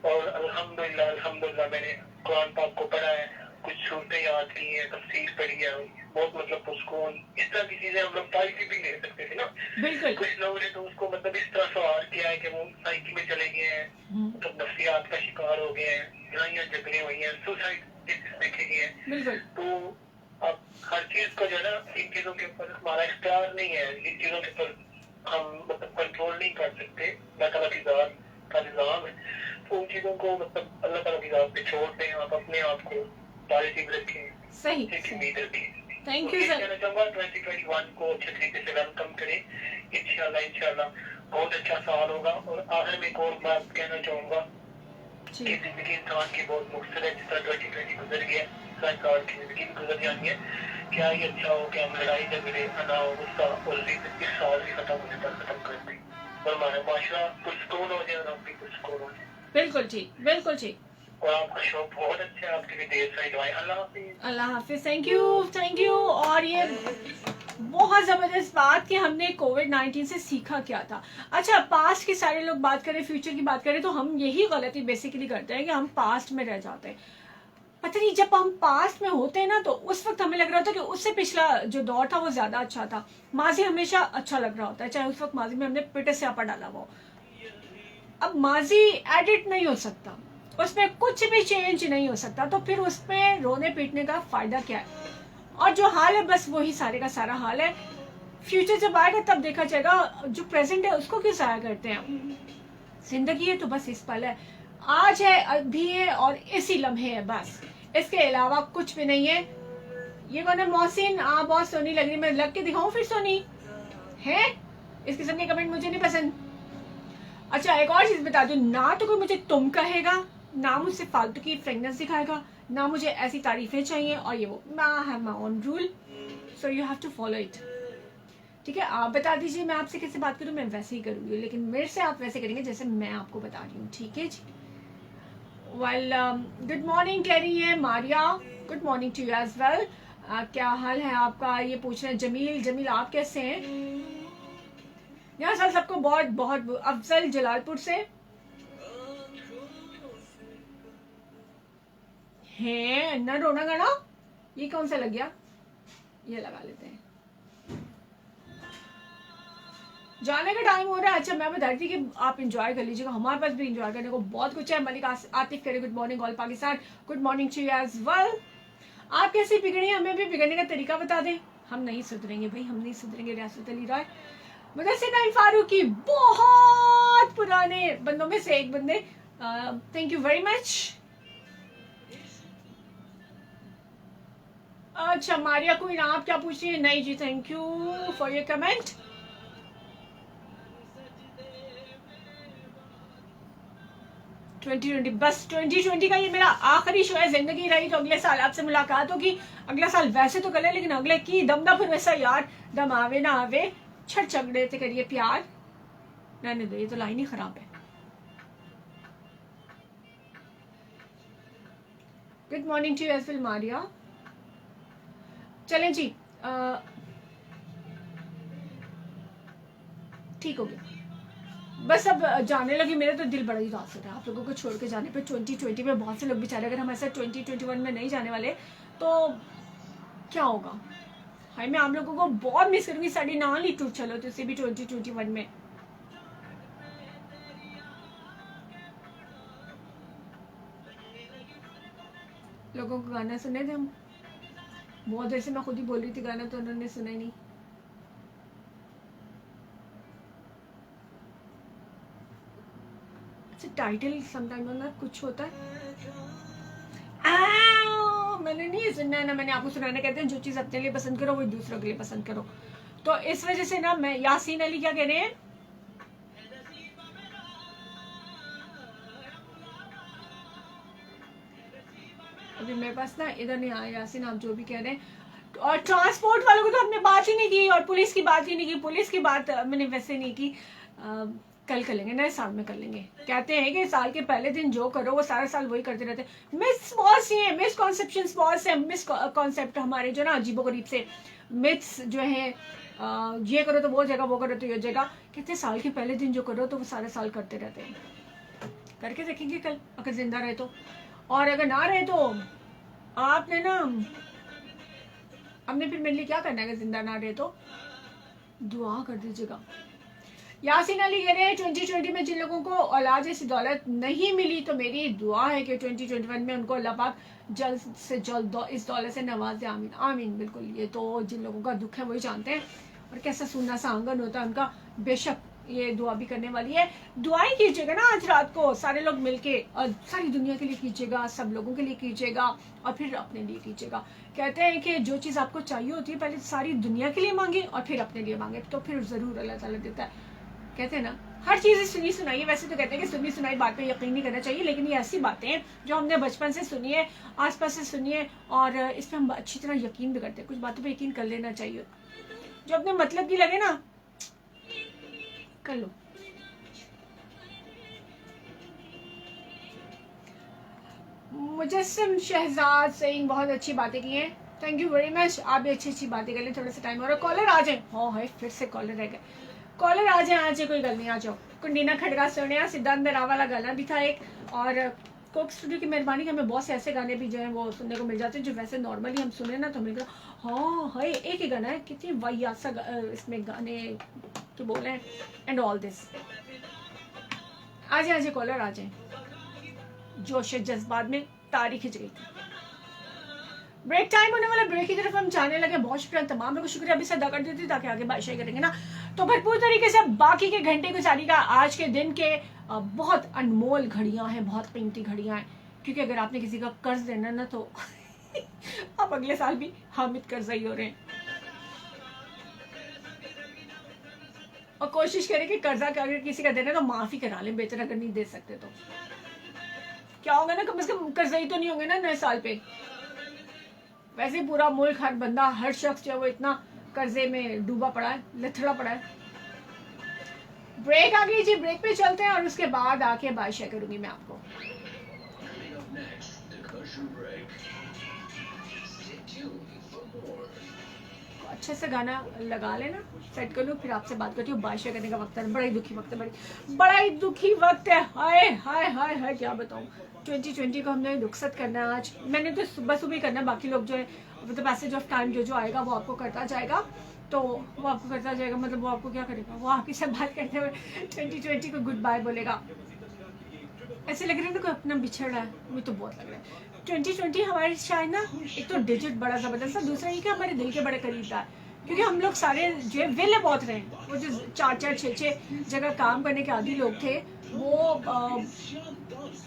और अल्हम्दुलिल्लाह मैंने कुरान पाक को पढ़ा है, कुछ सूरतें याद की हैं, तफसीर पढ़ी है, बहुत मतलब पुरस्कून, इस तरह की चीजें हम लोग पॉजिटिव भी ले सकते थे ना। बिल्कुल। कुछ लोगों ने तो उसको मतलब इस तरह सवार किया है कि वो साइकी में चले गए हैं, तो नफ्सियात का शिकार हो गए हैं, लड़ाइयाँ झगड़े हुई हैं, सुसाइड देखे गए हैं। बिल्कुल। तो अब हर चीज को जो है ना, इन चीजों के ऊपर हमारा इख्तियार नहीं है, इन चीजों के ऊपर हम मतलब कंट्रोल नहीं कर सकते, अल्लाह ताला की ज़ात का निज़ाम है। तो उन चीजों को मतलब अल्लाह ताला की ज़ात पे छोड़ दें, आप अपने आप को पॉजिटिव रखें, सही, एक उम्मीद रखें। Thank you sir. कहना चाहूँगा 2021 को अच्छे तरीके से वेलकम करें, इंशाल्लाह बहुत अच्छा साल होगा। और आखिर में एक और बात कहना चाहूँगा कि जिंदगी इंसान की बहुत मुख्तलिफ है, जिस तरह 2020 गुजर गया, सरकार की जिंदगी भी गुजर जानी है। क्या ही अच्छा हो कि हम लड़ाई झगड़े अनाव गुस्सा और इस साल भी खत्म होने पर खत्म कर दें और हमारा माशरा पुरस्कून हो जाए और हम भी पुरस्कून हो जाए। बिल्कुल ठीक, बिल्कुल ठीक। और आपका शो बहुत अच्छा है, आपकी भी ढेर सारी दुआएं। अल्लाह हाफिज। अल्लाह हाफिज। Thank you. और ये बहुत ज़बरदस्त बात कि हमने कोविड-19 से सीखा क्या था। अच्छा, पास्ट के सारे लोग बात करें, फ्यूचर की बात करें, तो हम यही गलती बेसिकली करते हैं कि हम पास्ट में रह जाते हैं। पता नहीं, जब हम पास्ट में होते हैं ना तो उस वक्त हमें लग रहा होता है कि उससे पिछला जो दौर था वो ज़्यादा अच्छा था। माजी हमेशा अच्छा लग रहा होता है, चाहे उस वक्त माजी में हमने पिटे से आपा डाला हुआ हो। अब माजी एडिट नहीं हो सकता, उसमें कुछ भी चेंज नहीं हो सकता, तो फिर उसमें रोने पीटने का फायदा क्या है। और जो हाल है बस वही सारे का सारा हाल है। फ्यूचर जब आएगा तब देखा जाएगा, जो प्रेजेंट है उसको क्यों ज़ाया करते हैं। जिंदगी है तो बस इस पल है, आज है, अभी है और इसी लम्हे है, बस इसके अलावा कुछ भी नहीं है। ये कौन है? मोहसिन, बहुत सोनी लग रही, मैं लग के दिखाऊं फिर सोनी है? इस किस्म के कमेंट मुझे नहीं पसंद। अच्छा, एक और चीज बता दूं, ना तो कोई मुझे तुम कहेगा, ना मुझसे फालतू की फ्रेगनेंस दिखाएगा, ना मुझे ऐसी तारीफें चाहिए और ये वो। I have my own rule, so you have to follow it. ठीक है, आप बता दीजिए मैं आपसे कैसे बात करूं, मैं वैसे ही करूंगी, लेकिन मेरे से आप वैसे करेंगे जैसे मैं आपको बता रही हूँ। ठीक है जी। वेल, गुड मॉर्निंग कह रही है Maria. Good morning to you as well. क्या हाल है आपका, ये पूछ रहे हैं जमील आप कैसे हैं? यहाँ सर सबको बहुत बहुत अफजल जलालपुर से हैं। न रोना गाना ये कौन सा लग गया, ये लगा लेते हैं। जाने का टाइम हो रहा है। अच्छा, मैं बता रही थी कि आप इंजॉय कर लीजिएगा, हमारे पास भी इंजॉय करने को बहुत कुछ है। मलिक आतिफ करे good morning all Pakistan, good morning to you as well. आप कैसे बिगड़ी, हमें भी बिगड़ने का तरीका बता दें। हम नहीं सुधरेंगे भाई, हम नहीं सुधरेंगे। रियासत अली राय, मुदस्सिर नाइम फारूकी, बहुत पुराने बंदों में से एक बंदे, थैंक यू वेरी मच। अच्छा मारिया कोई आप क्या पूछ रही है? नहीं जी, thank you for your comment. बस 2020 का ये मेरा आखिरी शो है। जिंदगी रही तो अगले साल आपसे मुलाकात होगी। अगला साल वैसे तो कर ले, लेकिन अगले की दम फिर वैसा यार, दम आवे ना आवे, छठ झगड़े से करिए प्यार। रहने दो, ये तो लाइन ही खराब है। Good morning to you as well Maria. चलें जी, ठीक हो गया। बस अब जाने लगी, मेरा तो दिल बड़ा ही उदास हो रहा है आप लोगों को छोड़ के जाने पे। 2020 में बहुत से लोग बेचारे, अगर हम ऐसा 2021 में नहीं जाने वाले तो क्या होगा। हाय, मैं आप लोगों को बहुत मिस करूंगी। साड़ी ना ली टूट चलो तो इसे भी 2021 में। लोगों को गाना सुने थे हम, बहुत देर से मैं खुद ही बोल रही थी गाना, तो उन्होंने सुना ही नहीं। अच्छा, टाइटल समटाइम ना कुछ होता है। मैंने नहीं सुनना है ना, मैंने आपको सुनाने। कहते हैं जो चीज अपने लिए पसंद करो वो दूसरों के लिए पसंद करो। तो इस वजह से ना मैं, यासीन अली क्या कह रहे हैं? अभी मेरे पास ना इधर नहीं आया। यासीन आप जो भी कह रहे हैं, और ट्रांसपोर्ट वालों को तो हमने बात ही नहीं की, और पुलिस की बात ही नहीं की। पुलिस की बात मैंने वैसे नहीं की, कल कर लेंगे, नए साल में कर लेंगे। कहते हैं कि साल के पहले दिन जो करो वो सारा साल वही करते रहते हैं। मिस बहुत सी हैं, मिसकॉन्सेप्शन बहुत से, मिस कॉन्सेप्ट हमारे जो ना अजीबो गरीब से मिथ्स जो है, ये करो तो वो जगह, वो करो तो ये जगह। कहते हैं साल के पहले दिन जो करो तो वो सारे साल करते रहते हैं। करके देखेंगे कल, अगर जिंदा रहे तो। और अगर ना रहे तो आपने ना, हमने फिर मेरे लिए क्या करना है अगर जिंदा ना रहे तो? दुआ कर दीजिएगा। यासीन अली कह रहे हैं 2020 में जिन लोगों को औलाद जैसी दौलत नहीं मिली, तो मेरी दुआ है कि 2021 में उनको अल्लाह पाक जल्द से जल्द इस दौलत से नवाज दे। आमीन आमीन। बिल्कुल, ये तो जिन लोगों का दुख है वही जानते हैं, और कैसा सुनना सा आंगन होता है उनका। बेशक ये दुआ भी करने वाली है। दुआएं कीजिएगा ना आज रात को सारे लोग मिलके, और सारी दुनिया के लिए कीजिएगा, सब लोगों के लिए कीजिएगा, और फिर अपने लिए कीजिएगा। कहते हैं कि जो चीज़ आपको चाहिए होती है पहले सारी दुनिया के लिए मांगे और फिर अपने लिए मांगे, तो फिर ज़रूर अल्लाह ताला देता है। कहते हैं ना, हर चीज़ सुनी सुनाई है। वैसे तो कहते हैं कि सुनी सुनाई बात पे यकीन नहीं करना चाहिए, लेकिन ये ऐसी बातें हैं जो हमने बचपन से सुनी है, आसपास से सुनी है, और इस पर हम अच्छी तरह यकीन भी करते हैं। कुछ बातों पे यकीन कर लेना चाहिए, जो अपने मतलब की लगे ना कर लो। मुजस्सिम शहजाद सिंह बहुत अच्छी बातें की हैं, थैंक यू वेरी मच। आप भी अच्छी अच्छी बातें कर लें, थोड़ा सा टाइम और कॉलर आ जाए। हाँ है, फिर से कॉलर रह गए। कॉलर आ जाए कोई गल नहीं, आ जाओ। कुंडीना खड़गा सुने, सिद्धांत दरा वाला गाना भी था एक, और कोक स्टूडियो की मेहरबानी कि हमें बहुत से ऐसे गाने भी जो हैं वो सुनने को मिल जाते हैं जो वैसे नॉर्मली हम सुने ना तो मिल गया। हाँ है, एक ही गाना है, कितनी वाहियात सा इसमें गाने तो बोले हैं, एंड ऑल दिस। आ जाए कॉलर आ जाए, जोश जज्बात में तारीख खिंच गई। ब्रेक टाइम होने वाला, ब्रेक की तरफ हम जाने लगे। बहुत शुक्रिया, तमाम लोगों को शुक्रिया अभी से अदा कर देती ताकि आगे बातचीत करेंगे ना तो भरपूर तरीके से बाकी के घंटे गुजारिएगा। आज के दिन के बहुत अनमोल घड़ियां हैं, बहुत कीमती घड़ियां हैं, क्योंकि अगर आपने किसी का कर्ज देना ना तो आप अगले साल भी हामिद कर्जई हो रहे हैं। और कोशिश करें कि कर्जा अगर किसी का देना तो माफी करा लें, बेहतर अगर नहीं दे सकते तो क्या होगा ना, कम से कम कर्जई तो नहीं होंगे ना नए साल पे। वैसे पूरा मुल्क, हर बंदा, हर शख्स जो है वो इतना कर्जे में डूबा पड़ा है, लथड़ा पड़ा है। ब्रेक आ गई जी, ब्रेक पे चलते हैं और उसके बाद आके बात शेयर करूंगी मैं आपको। अच्छे से गाना लगा लेना, सेट कर लो, फिर आपसे बात करती हूँ। बात शेयर करने का वक्त है, बड़ा ही दुखी वक्त है, बड़ा ही दुखी वक्त है। हाय हाय हाय हाय, क्या बताऊँ। 2020 को हमने रुखसत करना है आज। मैंने तो सुबह सुबह ही करना है, बाकी लोग जो है मतलब पैसेज ऑफ टाइम जो आएगा वो आपको करता जाएगा, तो वो आपको करता जाएगा, मतलब वो आपको क्या करेगा, वो आपकी से बात करते हुए 2020 को गुड बाय बोलेगा। ऐसे लग रहा है ना कोई अपना बिछड़ रहा है, मुझे तो बहुत लग रहा है। 2020 हमारे शायद ना एक तो डिजिट बड़ा ज़बरदस्त है, दूसरा ये कि हमारे दिल के बड़े करीब था, क्योंकि हम लोग सारे जो है विले बहुत रहे। वो जो 4-4, 6-6 जगह काम करने के आदी लोग थे, वो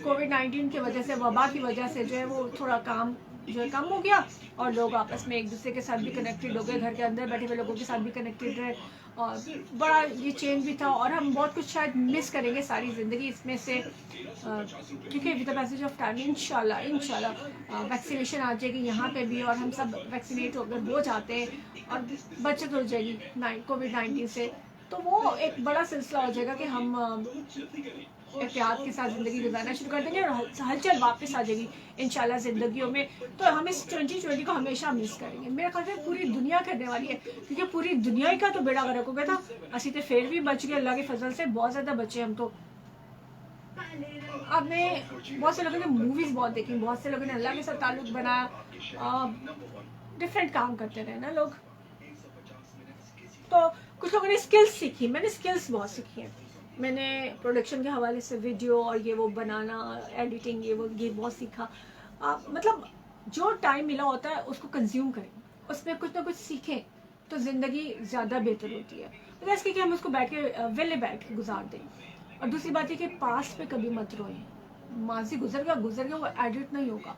कोविड-19 की वजह से, वबा की वजह से जो है वो थोड़ा काम जो है कम हो गया, और लोग आपस में एक दूसरे के साथ भी कनेक्टेड हो गए, घर के अंदर बैठे हुए लोगों के साथ भी कनेक्टेड रहे, और बड़ा ये चेंज भी था। और हम बहुत कुछ शायद मिस करेंगे सारी ज़िंदगी इसमें से, क्योंकि with the passage of time इंशाल्लाह वैक्सीनेशन आ जाएगी यहाँ पे भी, और हम सब वैक्सीनेट अगर हो जाते हैं और बचत हो जाएगी कोविड-19 से, तो वो एक बड़ा सिलसिला हो जाएगा कि हम एहतियात के साथ ज़िंदगी गुजारना शुरू कर देंगे और हलचल वापस आ जाएगी इंशाल्लाह ज़िंदगियों में। तो हम इस 2020 को हमेशा मिस करेंगे। मेरा ख्याल है पूरी दुनिया करने वाली है, क्योंकि पूरी दुनिया का तो बेड़ा गर्क हो गया था। असी तो फिर भी बच गए अल्लाह के फजल से, बहुत ज़्यादा बचे हम तो। आपने बहुत से लोगों ने मूवीज़ बहुत देखी, बहुत से लोगों ने अल्लाह के साथ ताल्लुक़ बनाया, डिफरेंट काम करते रहे ना लोग। तो कुछ लोगों ने स्किल्स सीखी, मैंने स्किल्स बहुत सीखी हैं। मैंने प्रोडक्शन के हवाले से वीडियो और ये वो बनाना, एडिटिंग, ये बहुत सीखा। मतलब जो टाइम मिला होता है उसको कंज्यूम करें, उसमें कुछ ना कुछ सीखें तो ज़िंदगी ज़्यादा बेहतर होती है। तो जैसे कि हम उसको बैठ के वेले बैठ के गुजार दें। और दूसरी बात ये कि पास्ट पे कभी मत रोएं, माजी गुजर गया, वो एडिट नहीं होगा।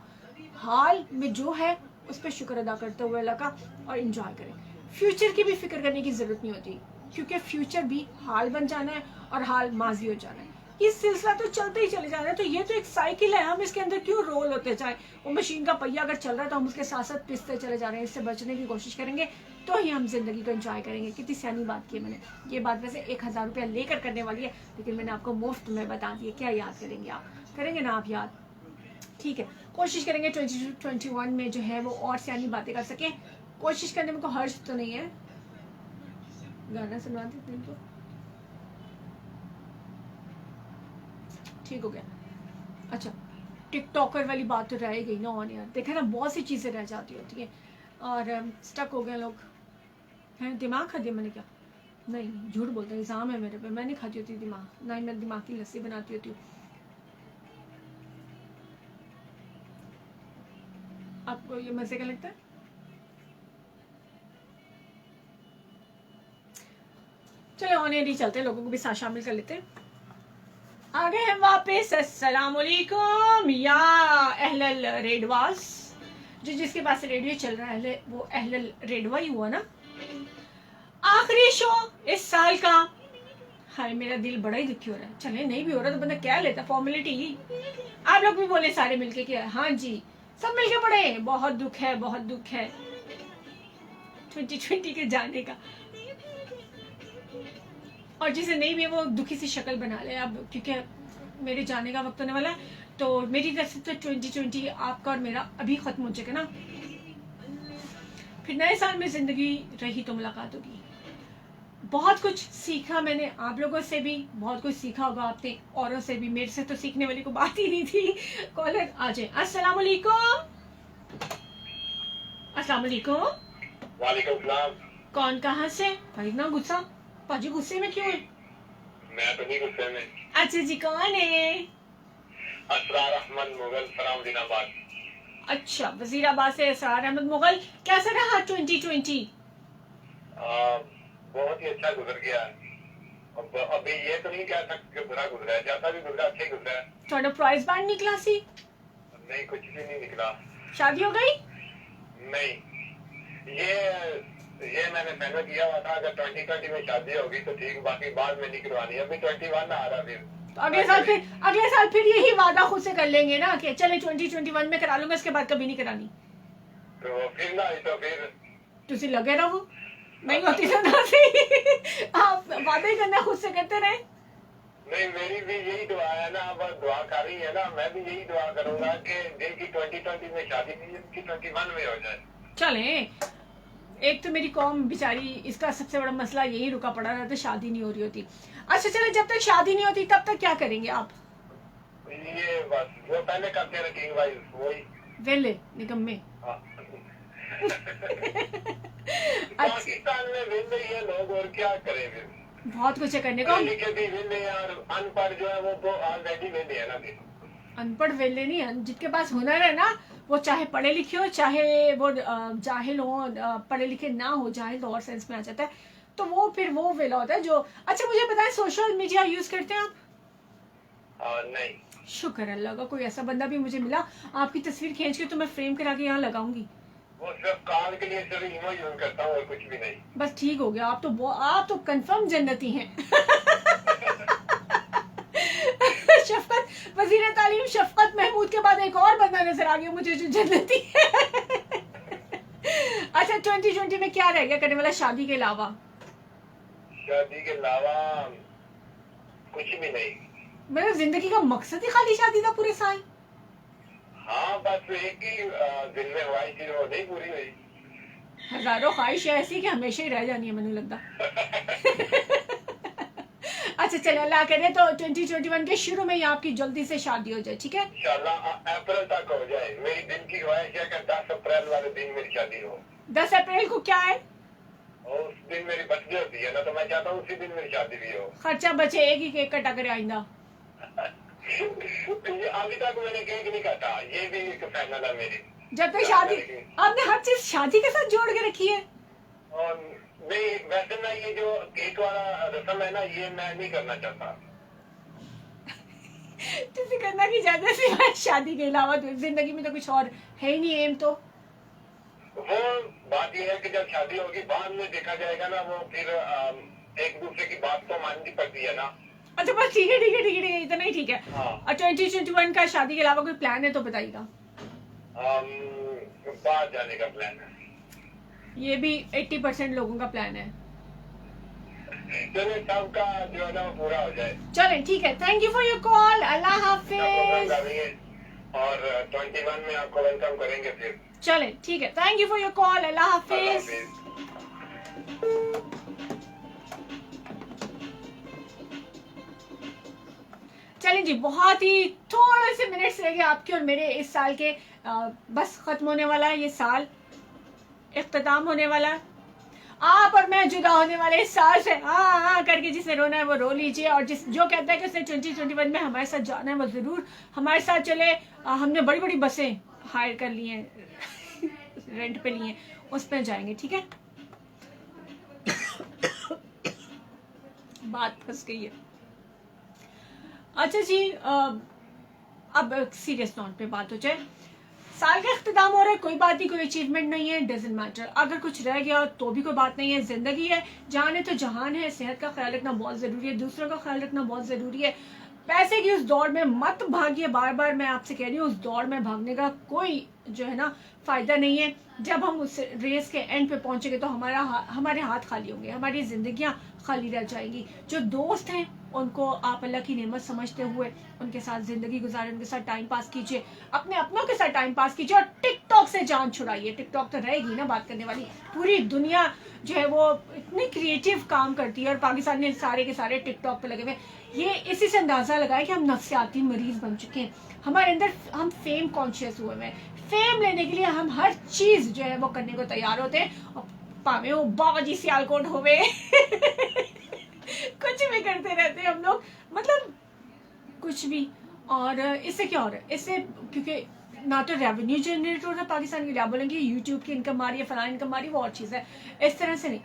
हाल में जो है उस पर शुक्र अदा करते हुए अल्लाह का, और इंजॉय करें। फ्यूचर की भी फिक्र करने की ज़रूरत नहीं होती, क्योंकि फ्यूचर भी हाल बन जाना है और हाल माजी हो जाना है। ये सिलसिला तो चलते ही चले जाना है। तो ये तो एक साइकिल है, हम इसके अंदर क्यों रोल होते जाएं। वो मशीन का पहिया अगर चल रहा है तो हम उसके साथ साथ पिसते चले जा रहे हैं। इससे बचने की कोशिश करेंगे तो ही हम जिंदगी को एंजॉय करेंगे। कितनी सियानी बात की है मैंने। ये बात वैसे 1000 रुपया लेकर करने वाली है, लेकिन मैंने आपको मुफ्त में बता दिया। क्या याद करेंगे आप? करेंगे ना आप याद? ठीक है, कोशिश करेंगे 2021 में जो है वो और सियानी बातें कर सकें। कोशिश करने में कोई हर्ज तो नहीं है। गाना सुनवा देते हैं तो ठीक हो गया। अच्छा, टिकटॉकर वाली बात तो रह गई ना ऑन यार। देखा ना, बहुत सी चीज़ें रह जाती होती हैं और स्टक हो गए लोग हैं। दिमाग खा दिया मैंने क्या? नहीं, झूठ बोलता, इल्ज़ाम है मेरे पे। मैं नहीं खाती होती दिमाग, ना ही मैं दिमाग की लस्सी बनाती होती हूँ। आपको ये मज़े का लगता है? चलो ऑन एयर ही चलते हैं, लोगों को भी साथ शामिल कर लेते हैं। आ गए हैं वापस। अस्सलाम वालेकुम या अहलल रेडवास। जो जिसके पास रेडियो चल रहा है वो अहलल रेडवा ही हुआ ना। आखिरी शो इस साल का। हाय, मेरा दिल बड़ा ही दुखी हो रहा है। चले नहीं भी हो रहा तो बंदा क्या लेता, फॉर्मेलिटी। आप लोग भी बोले सारे मिलके कि हाँ जी, सब मिलके पढ़े। बहुत दुख है, बहुत दुख है 2020 के जाने का। और जिसे नहीं भी है वो दुखी सी शक्ल बना ले अब, क्योंकि मेरे जाने का वक्त होने वाला है। तो मेरी तरफ से तो 2020 आपका और मेरा अभी ख़त्म हो जाएगा ना, फिर नए साल में ज़िंदगी रही तो मुलाकात होगी। बहुत कुछ सीखा मैंने आप लोगों से भी, बहुत कुछ सीखा होगा आपने औरों से भी, मेरे से तो सीखने वाली को बात ही नहीं थी। कॉलर आ जाए। अस्सलाम वालेकुम। अस्सलाम वालेकुम। वालेकुम सलाम। कौन कहाँ से? भाई इतना गुस्सा, पाजी गुस्से में क्यों है? मैं तो नहीं गुस्से में। अच्छा जी, कौन है? असरार अहमद मुगल फ्रॉम जिनाबाद। अच्छा, वजीराबाद से असरार अहमद मुगल। कैसा रहा 2020? बहुत ही अच्छा गुजर गया। अभी ये तो नहीं कह सकते बुरा गुजरा है, जैसा भी गुजरा अच्छा ही गुजरा है। थोड़ा प्राइज बैंड निकला सी? नहीं, कुछ भी नहीं निकला। शादी हो गई? नहीं, ये मैंने फैसला किया हुआ था, अगर 2020 में शादी होगी तो ठीक, बाकी बाद में नहीं करवानी। अभी 21 आ रहा फिर तो अगले साल फिर यही वादा खुद से कर लेंगे ना कि चले 2021 में करा लूंगा, इसके बाद कभी नहीं करानी। तो फिर ना, तो फिर तुसी लगे रहो, नहीं होती तो ना सही। आप वादा ही करना खुद से करते रहे। नहीं, मेरी भी यही दुआ है ना, अब दुआ कर रही है ना, मैं भी यही दुआ करूंगा कि दिल की 2020 में शादी नहीं, इसकी 21 में हो जाए। चले, एक तो मेरी कौम बेचारी, इसका सबसे बड़ा मसला यही रुका पड़ा रहता, शादी नहीं हो रही होती। अच्छा चले, जब तक शादी नहीं होती तब तक क्या करेंगे आप? ये बस वो पहले करते रहे किंग वाइज, वही वेले निकम्मे। पाकिस्तान में विन रही है लोग, और क्या करें फिर? बहुत कुछ है करने को। पढ़े लिखे भी विन है और अनपढ़ जो है वो तो ऑलरेडी विन है ना। अनपढ़ वेले नहीं, जिसके पास हुनर है ना, वो चाहे पढ़े लिखे हो, चाहे वो जाहिल हो, पढ़े लिखे ना हो, जाहिल तो और सेंस में आ जाता है, तो वो फिर वो वेला होता है जो। अच्छा मुझे बताएं, सोशल मीडिया यूज करते हैं आप? नहीं। शुक्र अल्लाह का, कोई ऐसा बंदा भी मुझे मिला, आपकी तस्वीर खींच के तो मैं फ्रेम करा के यहाँ लगाऊंगी। वो सिर्फ कॉल के लिए सिर्फ इमो यूज करता हूँ और कुछ भी नहीं। बस ठीक हो गया, आप तो कंफर्म जन्नती हैं। शफकत, वजीर तालीम शफकत महमूद के बाद एक और बंदा नजर आ गया मुझे जो जन्नती है। अच्छा 2020 में क्या रह गया करने वाला शादी के अलावा? शादी के अलावा कुछ भी नहीं। मेरा जिंदगी का मकसद ही खाली शादी था पूरे साल। हाँ, बस एक ही दिल में ख्वाहिश थी, वो नहीं पूरी हुई। हजारों ख्वाहिश ऐसी कि हमेशा ही रह जानी है, मैंने लगता। अच्छा चले, अल्लाह करे तो 2021 के शुरू में ही आपकी जल्दी से शादी हो जाए, ठीक है? इंशाल्लाह अप्रैल तक हो जाए। मेरी दिन की ख्वाहिश है कि 10 अप्रैल वाले दिन मेरी शादी हो। 10 अप्रैल को क्या है? और उस दिन मेरी बर्थडे होती है ना, तो मैं चाहता हूँ उसी दिन मेरी शादी भी हो। खर्चा बचे, एक ही केक कटा करे आइंदा। ये अभी तक मैंने केक नहीं काटा, ये भी एक फाइनल है मेरी। जब तक शादी, आपने हर चीज शादी के साथ जोड़ के रखी है। और नहीं, वैसे मैं ये जो केक वाला रस्म है ना, ये मैं नहीं करना चाहता। तुझे करना की ज्यादा से शादी के अलावा तो जिंदगी में तो कुछ और है ही नहीं एम तो। वो बात ये है कि जब शादी होगी बाद में देखा जाएगा ना, वो फिर एक दूसरे की बात तो माननी पड़ती है ना। अच्छा बस ठीक है ठीक है ठीक है ठीक है, इतना ही ठीक है। हाँ। और 2021 का शादी के अलावा कोई प्लान है तो बताइएगा। बाहर जाने का प्लान है। ये भी 80% लोगों का प्लान है। चलिए, सबका जो है ना वो पूरा हो जाए। चलें ठीक है, thank you for your call, अल्लाह हाफिज। और 21 में आपको वेलकम करेंगे फिर। चलें ठीक है, thank you for your call, अल्लाह हाफिज। चलें जी, बहुत ही थोड़े से मिनट्स रह गए आपके और मेरे इस साल के। बस खत्म होने वाला है ये साल, इख्तिताम होने वाला है। आप और मैं जुदा होने वाले इस साल से। हाँ करके जिसे रोना है वो रो लीजिए, और जो कहता है कि उसने 2021 में हमारे साथ जाना है वो जरूर हमारे साथ चले। हमने बड़ी बड़ी बसें हायर कर ली हैं, रेंट पे ली हैं, उस पर जाएंगे, ठीक है? बात फंस गई है। अच्छा जी, अब सीरियस नोट पे बात हो जाए। साल का इख्तिताम हो रहा है, कोई बात नहीं, कोई अचीवमेंट नहीं है, डजंट मैटर। अगर कुछ रह गया तो भी कोई बात नहीं है, जिंदगी है, जान है तो जहान है। सेहत का ख्याल रखना बहुत जरूरी है, दूसरों का ख्याल रखना बहुत जरूरी है। पैसे की उस दौड़ में मत भागिए, बार बार मैं आपसे कह रही हूँ, उस दौड़ में भागने का कोई जो है ना फायदा नहीं है। जब हम उस रेस के एंड पे पहुंचेंगे तो हमारे हाथ खाली होंगे, हमारी जिंदगियां खाली रह जाएंगी। जो दोस्त हैं उनको आप अल्लाह की नेमत समझते हुए उनके साथ जिंदगी गुजारें, उनके साथ टाइम पास कीजिए, अपने अपनों के साथ टाइम पास कीजिए और टिकटॉक से जान छुड़ाइए। टिकटॉक तो रहेगी ना बात करने वाली, पूरी दुनिया जो है वो इतनी क्रिएटिव काम करती है और पाकिस्तान में सारे के सारे टिकटॉक पे लगे हुए। ये इसी से अंदाजा लगाए कि हम नफ्सियाती मरीज बन चुके हैं, हमारे अंदर हम फेम कॉन्शियस हुए हैं। फेम लेने के लिए हम हर चीज जो है वो करने को तैयार होते हैं, और पावे हो बाबा जी सियालकोट होवे कुछ भी करते रहते हैं हम लोग, मतलब कुछ भी। और इससे क्या हो रहा है, इससे क्योंकि ना तो रेवेन्यू जनरेट हो रहा है पाकिस्तान के लिए, आप बोलेंगे यूट्यूब की इनकम आ रही है, फलां इनकम आ रही है, वो और चीज़ है, इस तरह से नहीं।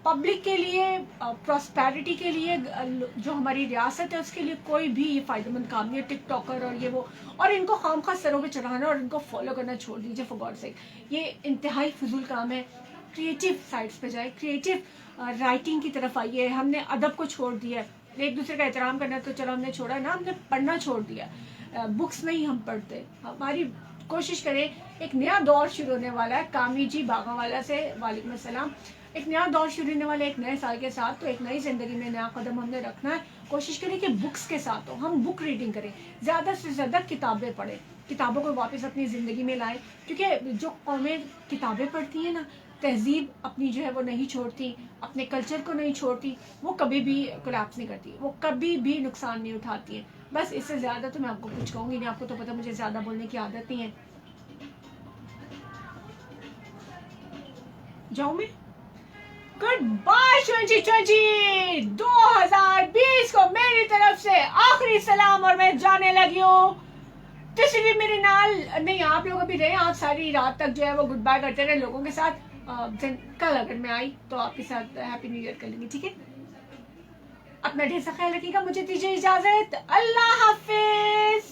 पब्लिक के लिए, प्रॉस्पेरिटी के लिए, जो हमारी रियासत है उसके लिए कोई भी ये फायदेमंद काम नहीं है टिकटॉकर और ये वो। और इनको खामखा सरों पे चढ़ाना और इनको फॉलो करना छोड़ दीजिए फॉर गॉड सेक, ये इंतहाई फजूल काम है। क्रिएटिव साइड्स पे जाए, क्रिएटिव राइटिंग की तरफ आइए। हमने अदब को छोड़ दिया है, एक दूसरे का एहतराम करना तो चलो हमने छोड़ा ना, हमने पढ़ना छोड़ दिया, बुक्स नहीं हम पढ़ते। हमारी कोशिश करें, एक नया दौर शुरू होने वाला है, कामी जी बागावाला से वालेकुम अस्सलाम। एक नया दौर शुरू होने वाला है एक नए साल के साथ, तो एक नई जिंदगी में नया कदम हमने रखना है। कोशिश करें कि बुक्स के साथ हो, हम बुक रीडिंग करें, ज़्यादा से ज़्यादा किताबें पढ़ें, किताबों को वापस अपनी ज़िंदगी में लाएं। क्योंकि जो कौमें किताबें पढ़ती हैं ना, तहजीब अपनी जो है वो नहीं छोड़ती, अपने कल्चर को नहीं छोड़ती, वो कभी भी कोलैप्स नहीं करती, वो कभी भी नुकसान नहीं उठाती हैं। बस इससे ज़्यादा तो मैं आपको कुछ कहूँगी नहीं, आपको तो पता मुझे ज़्यादा बोलने की आदत नहीं है। जाऊँ मैं? गुड बाय 2020, 2020 को मेरी तरफ से आखिरी सलाम, और मैं जाने लगी हूँ। तुसी भी मेरे नाल नहीं, आप लोग अभी रहे, आप सारी रात तक जो है वो गुड बाय करते रहे लोगों के साथ। कल अगर मैं आई तो आपके साथ हैप्पी न्यू ईयर कर लेंगे, ठीक है? अपना ढेर सा ख्याल रखिएगा, मुझे दीजिए इजाजत, अल्लाह हाफिज।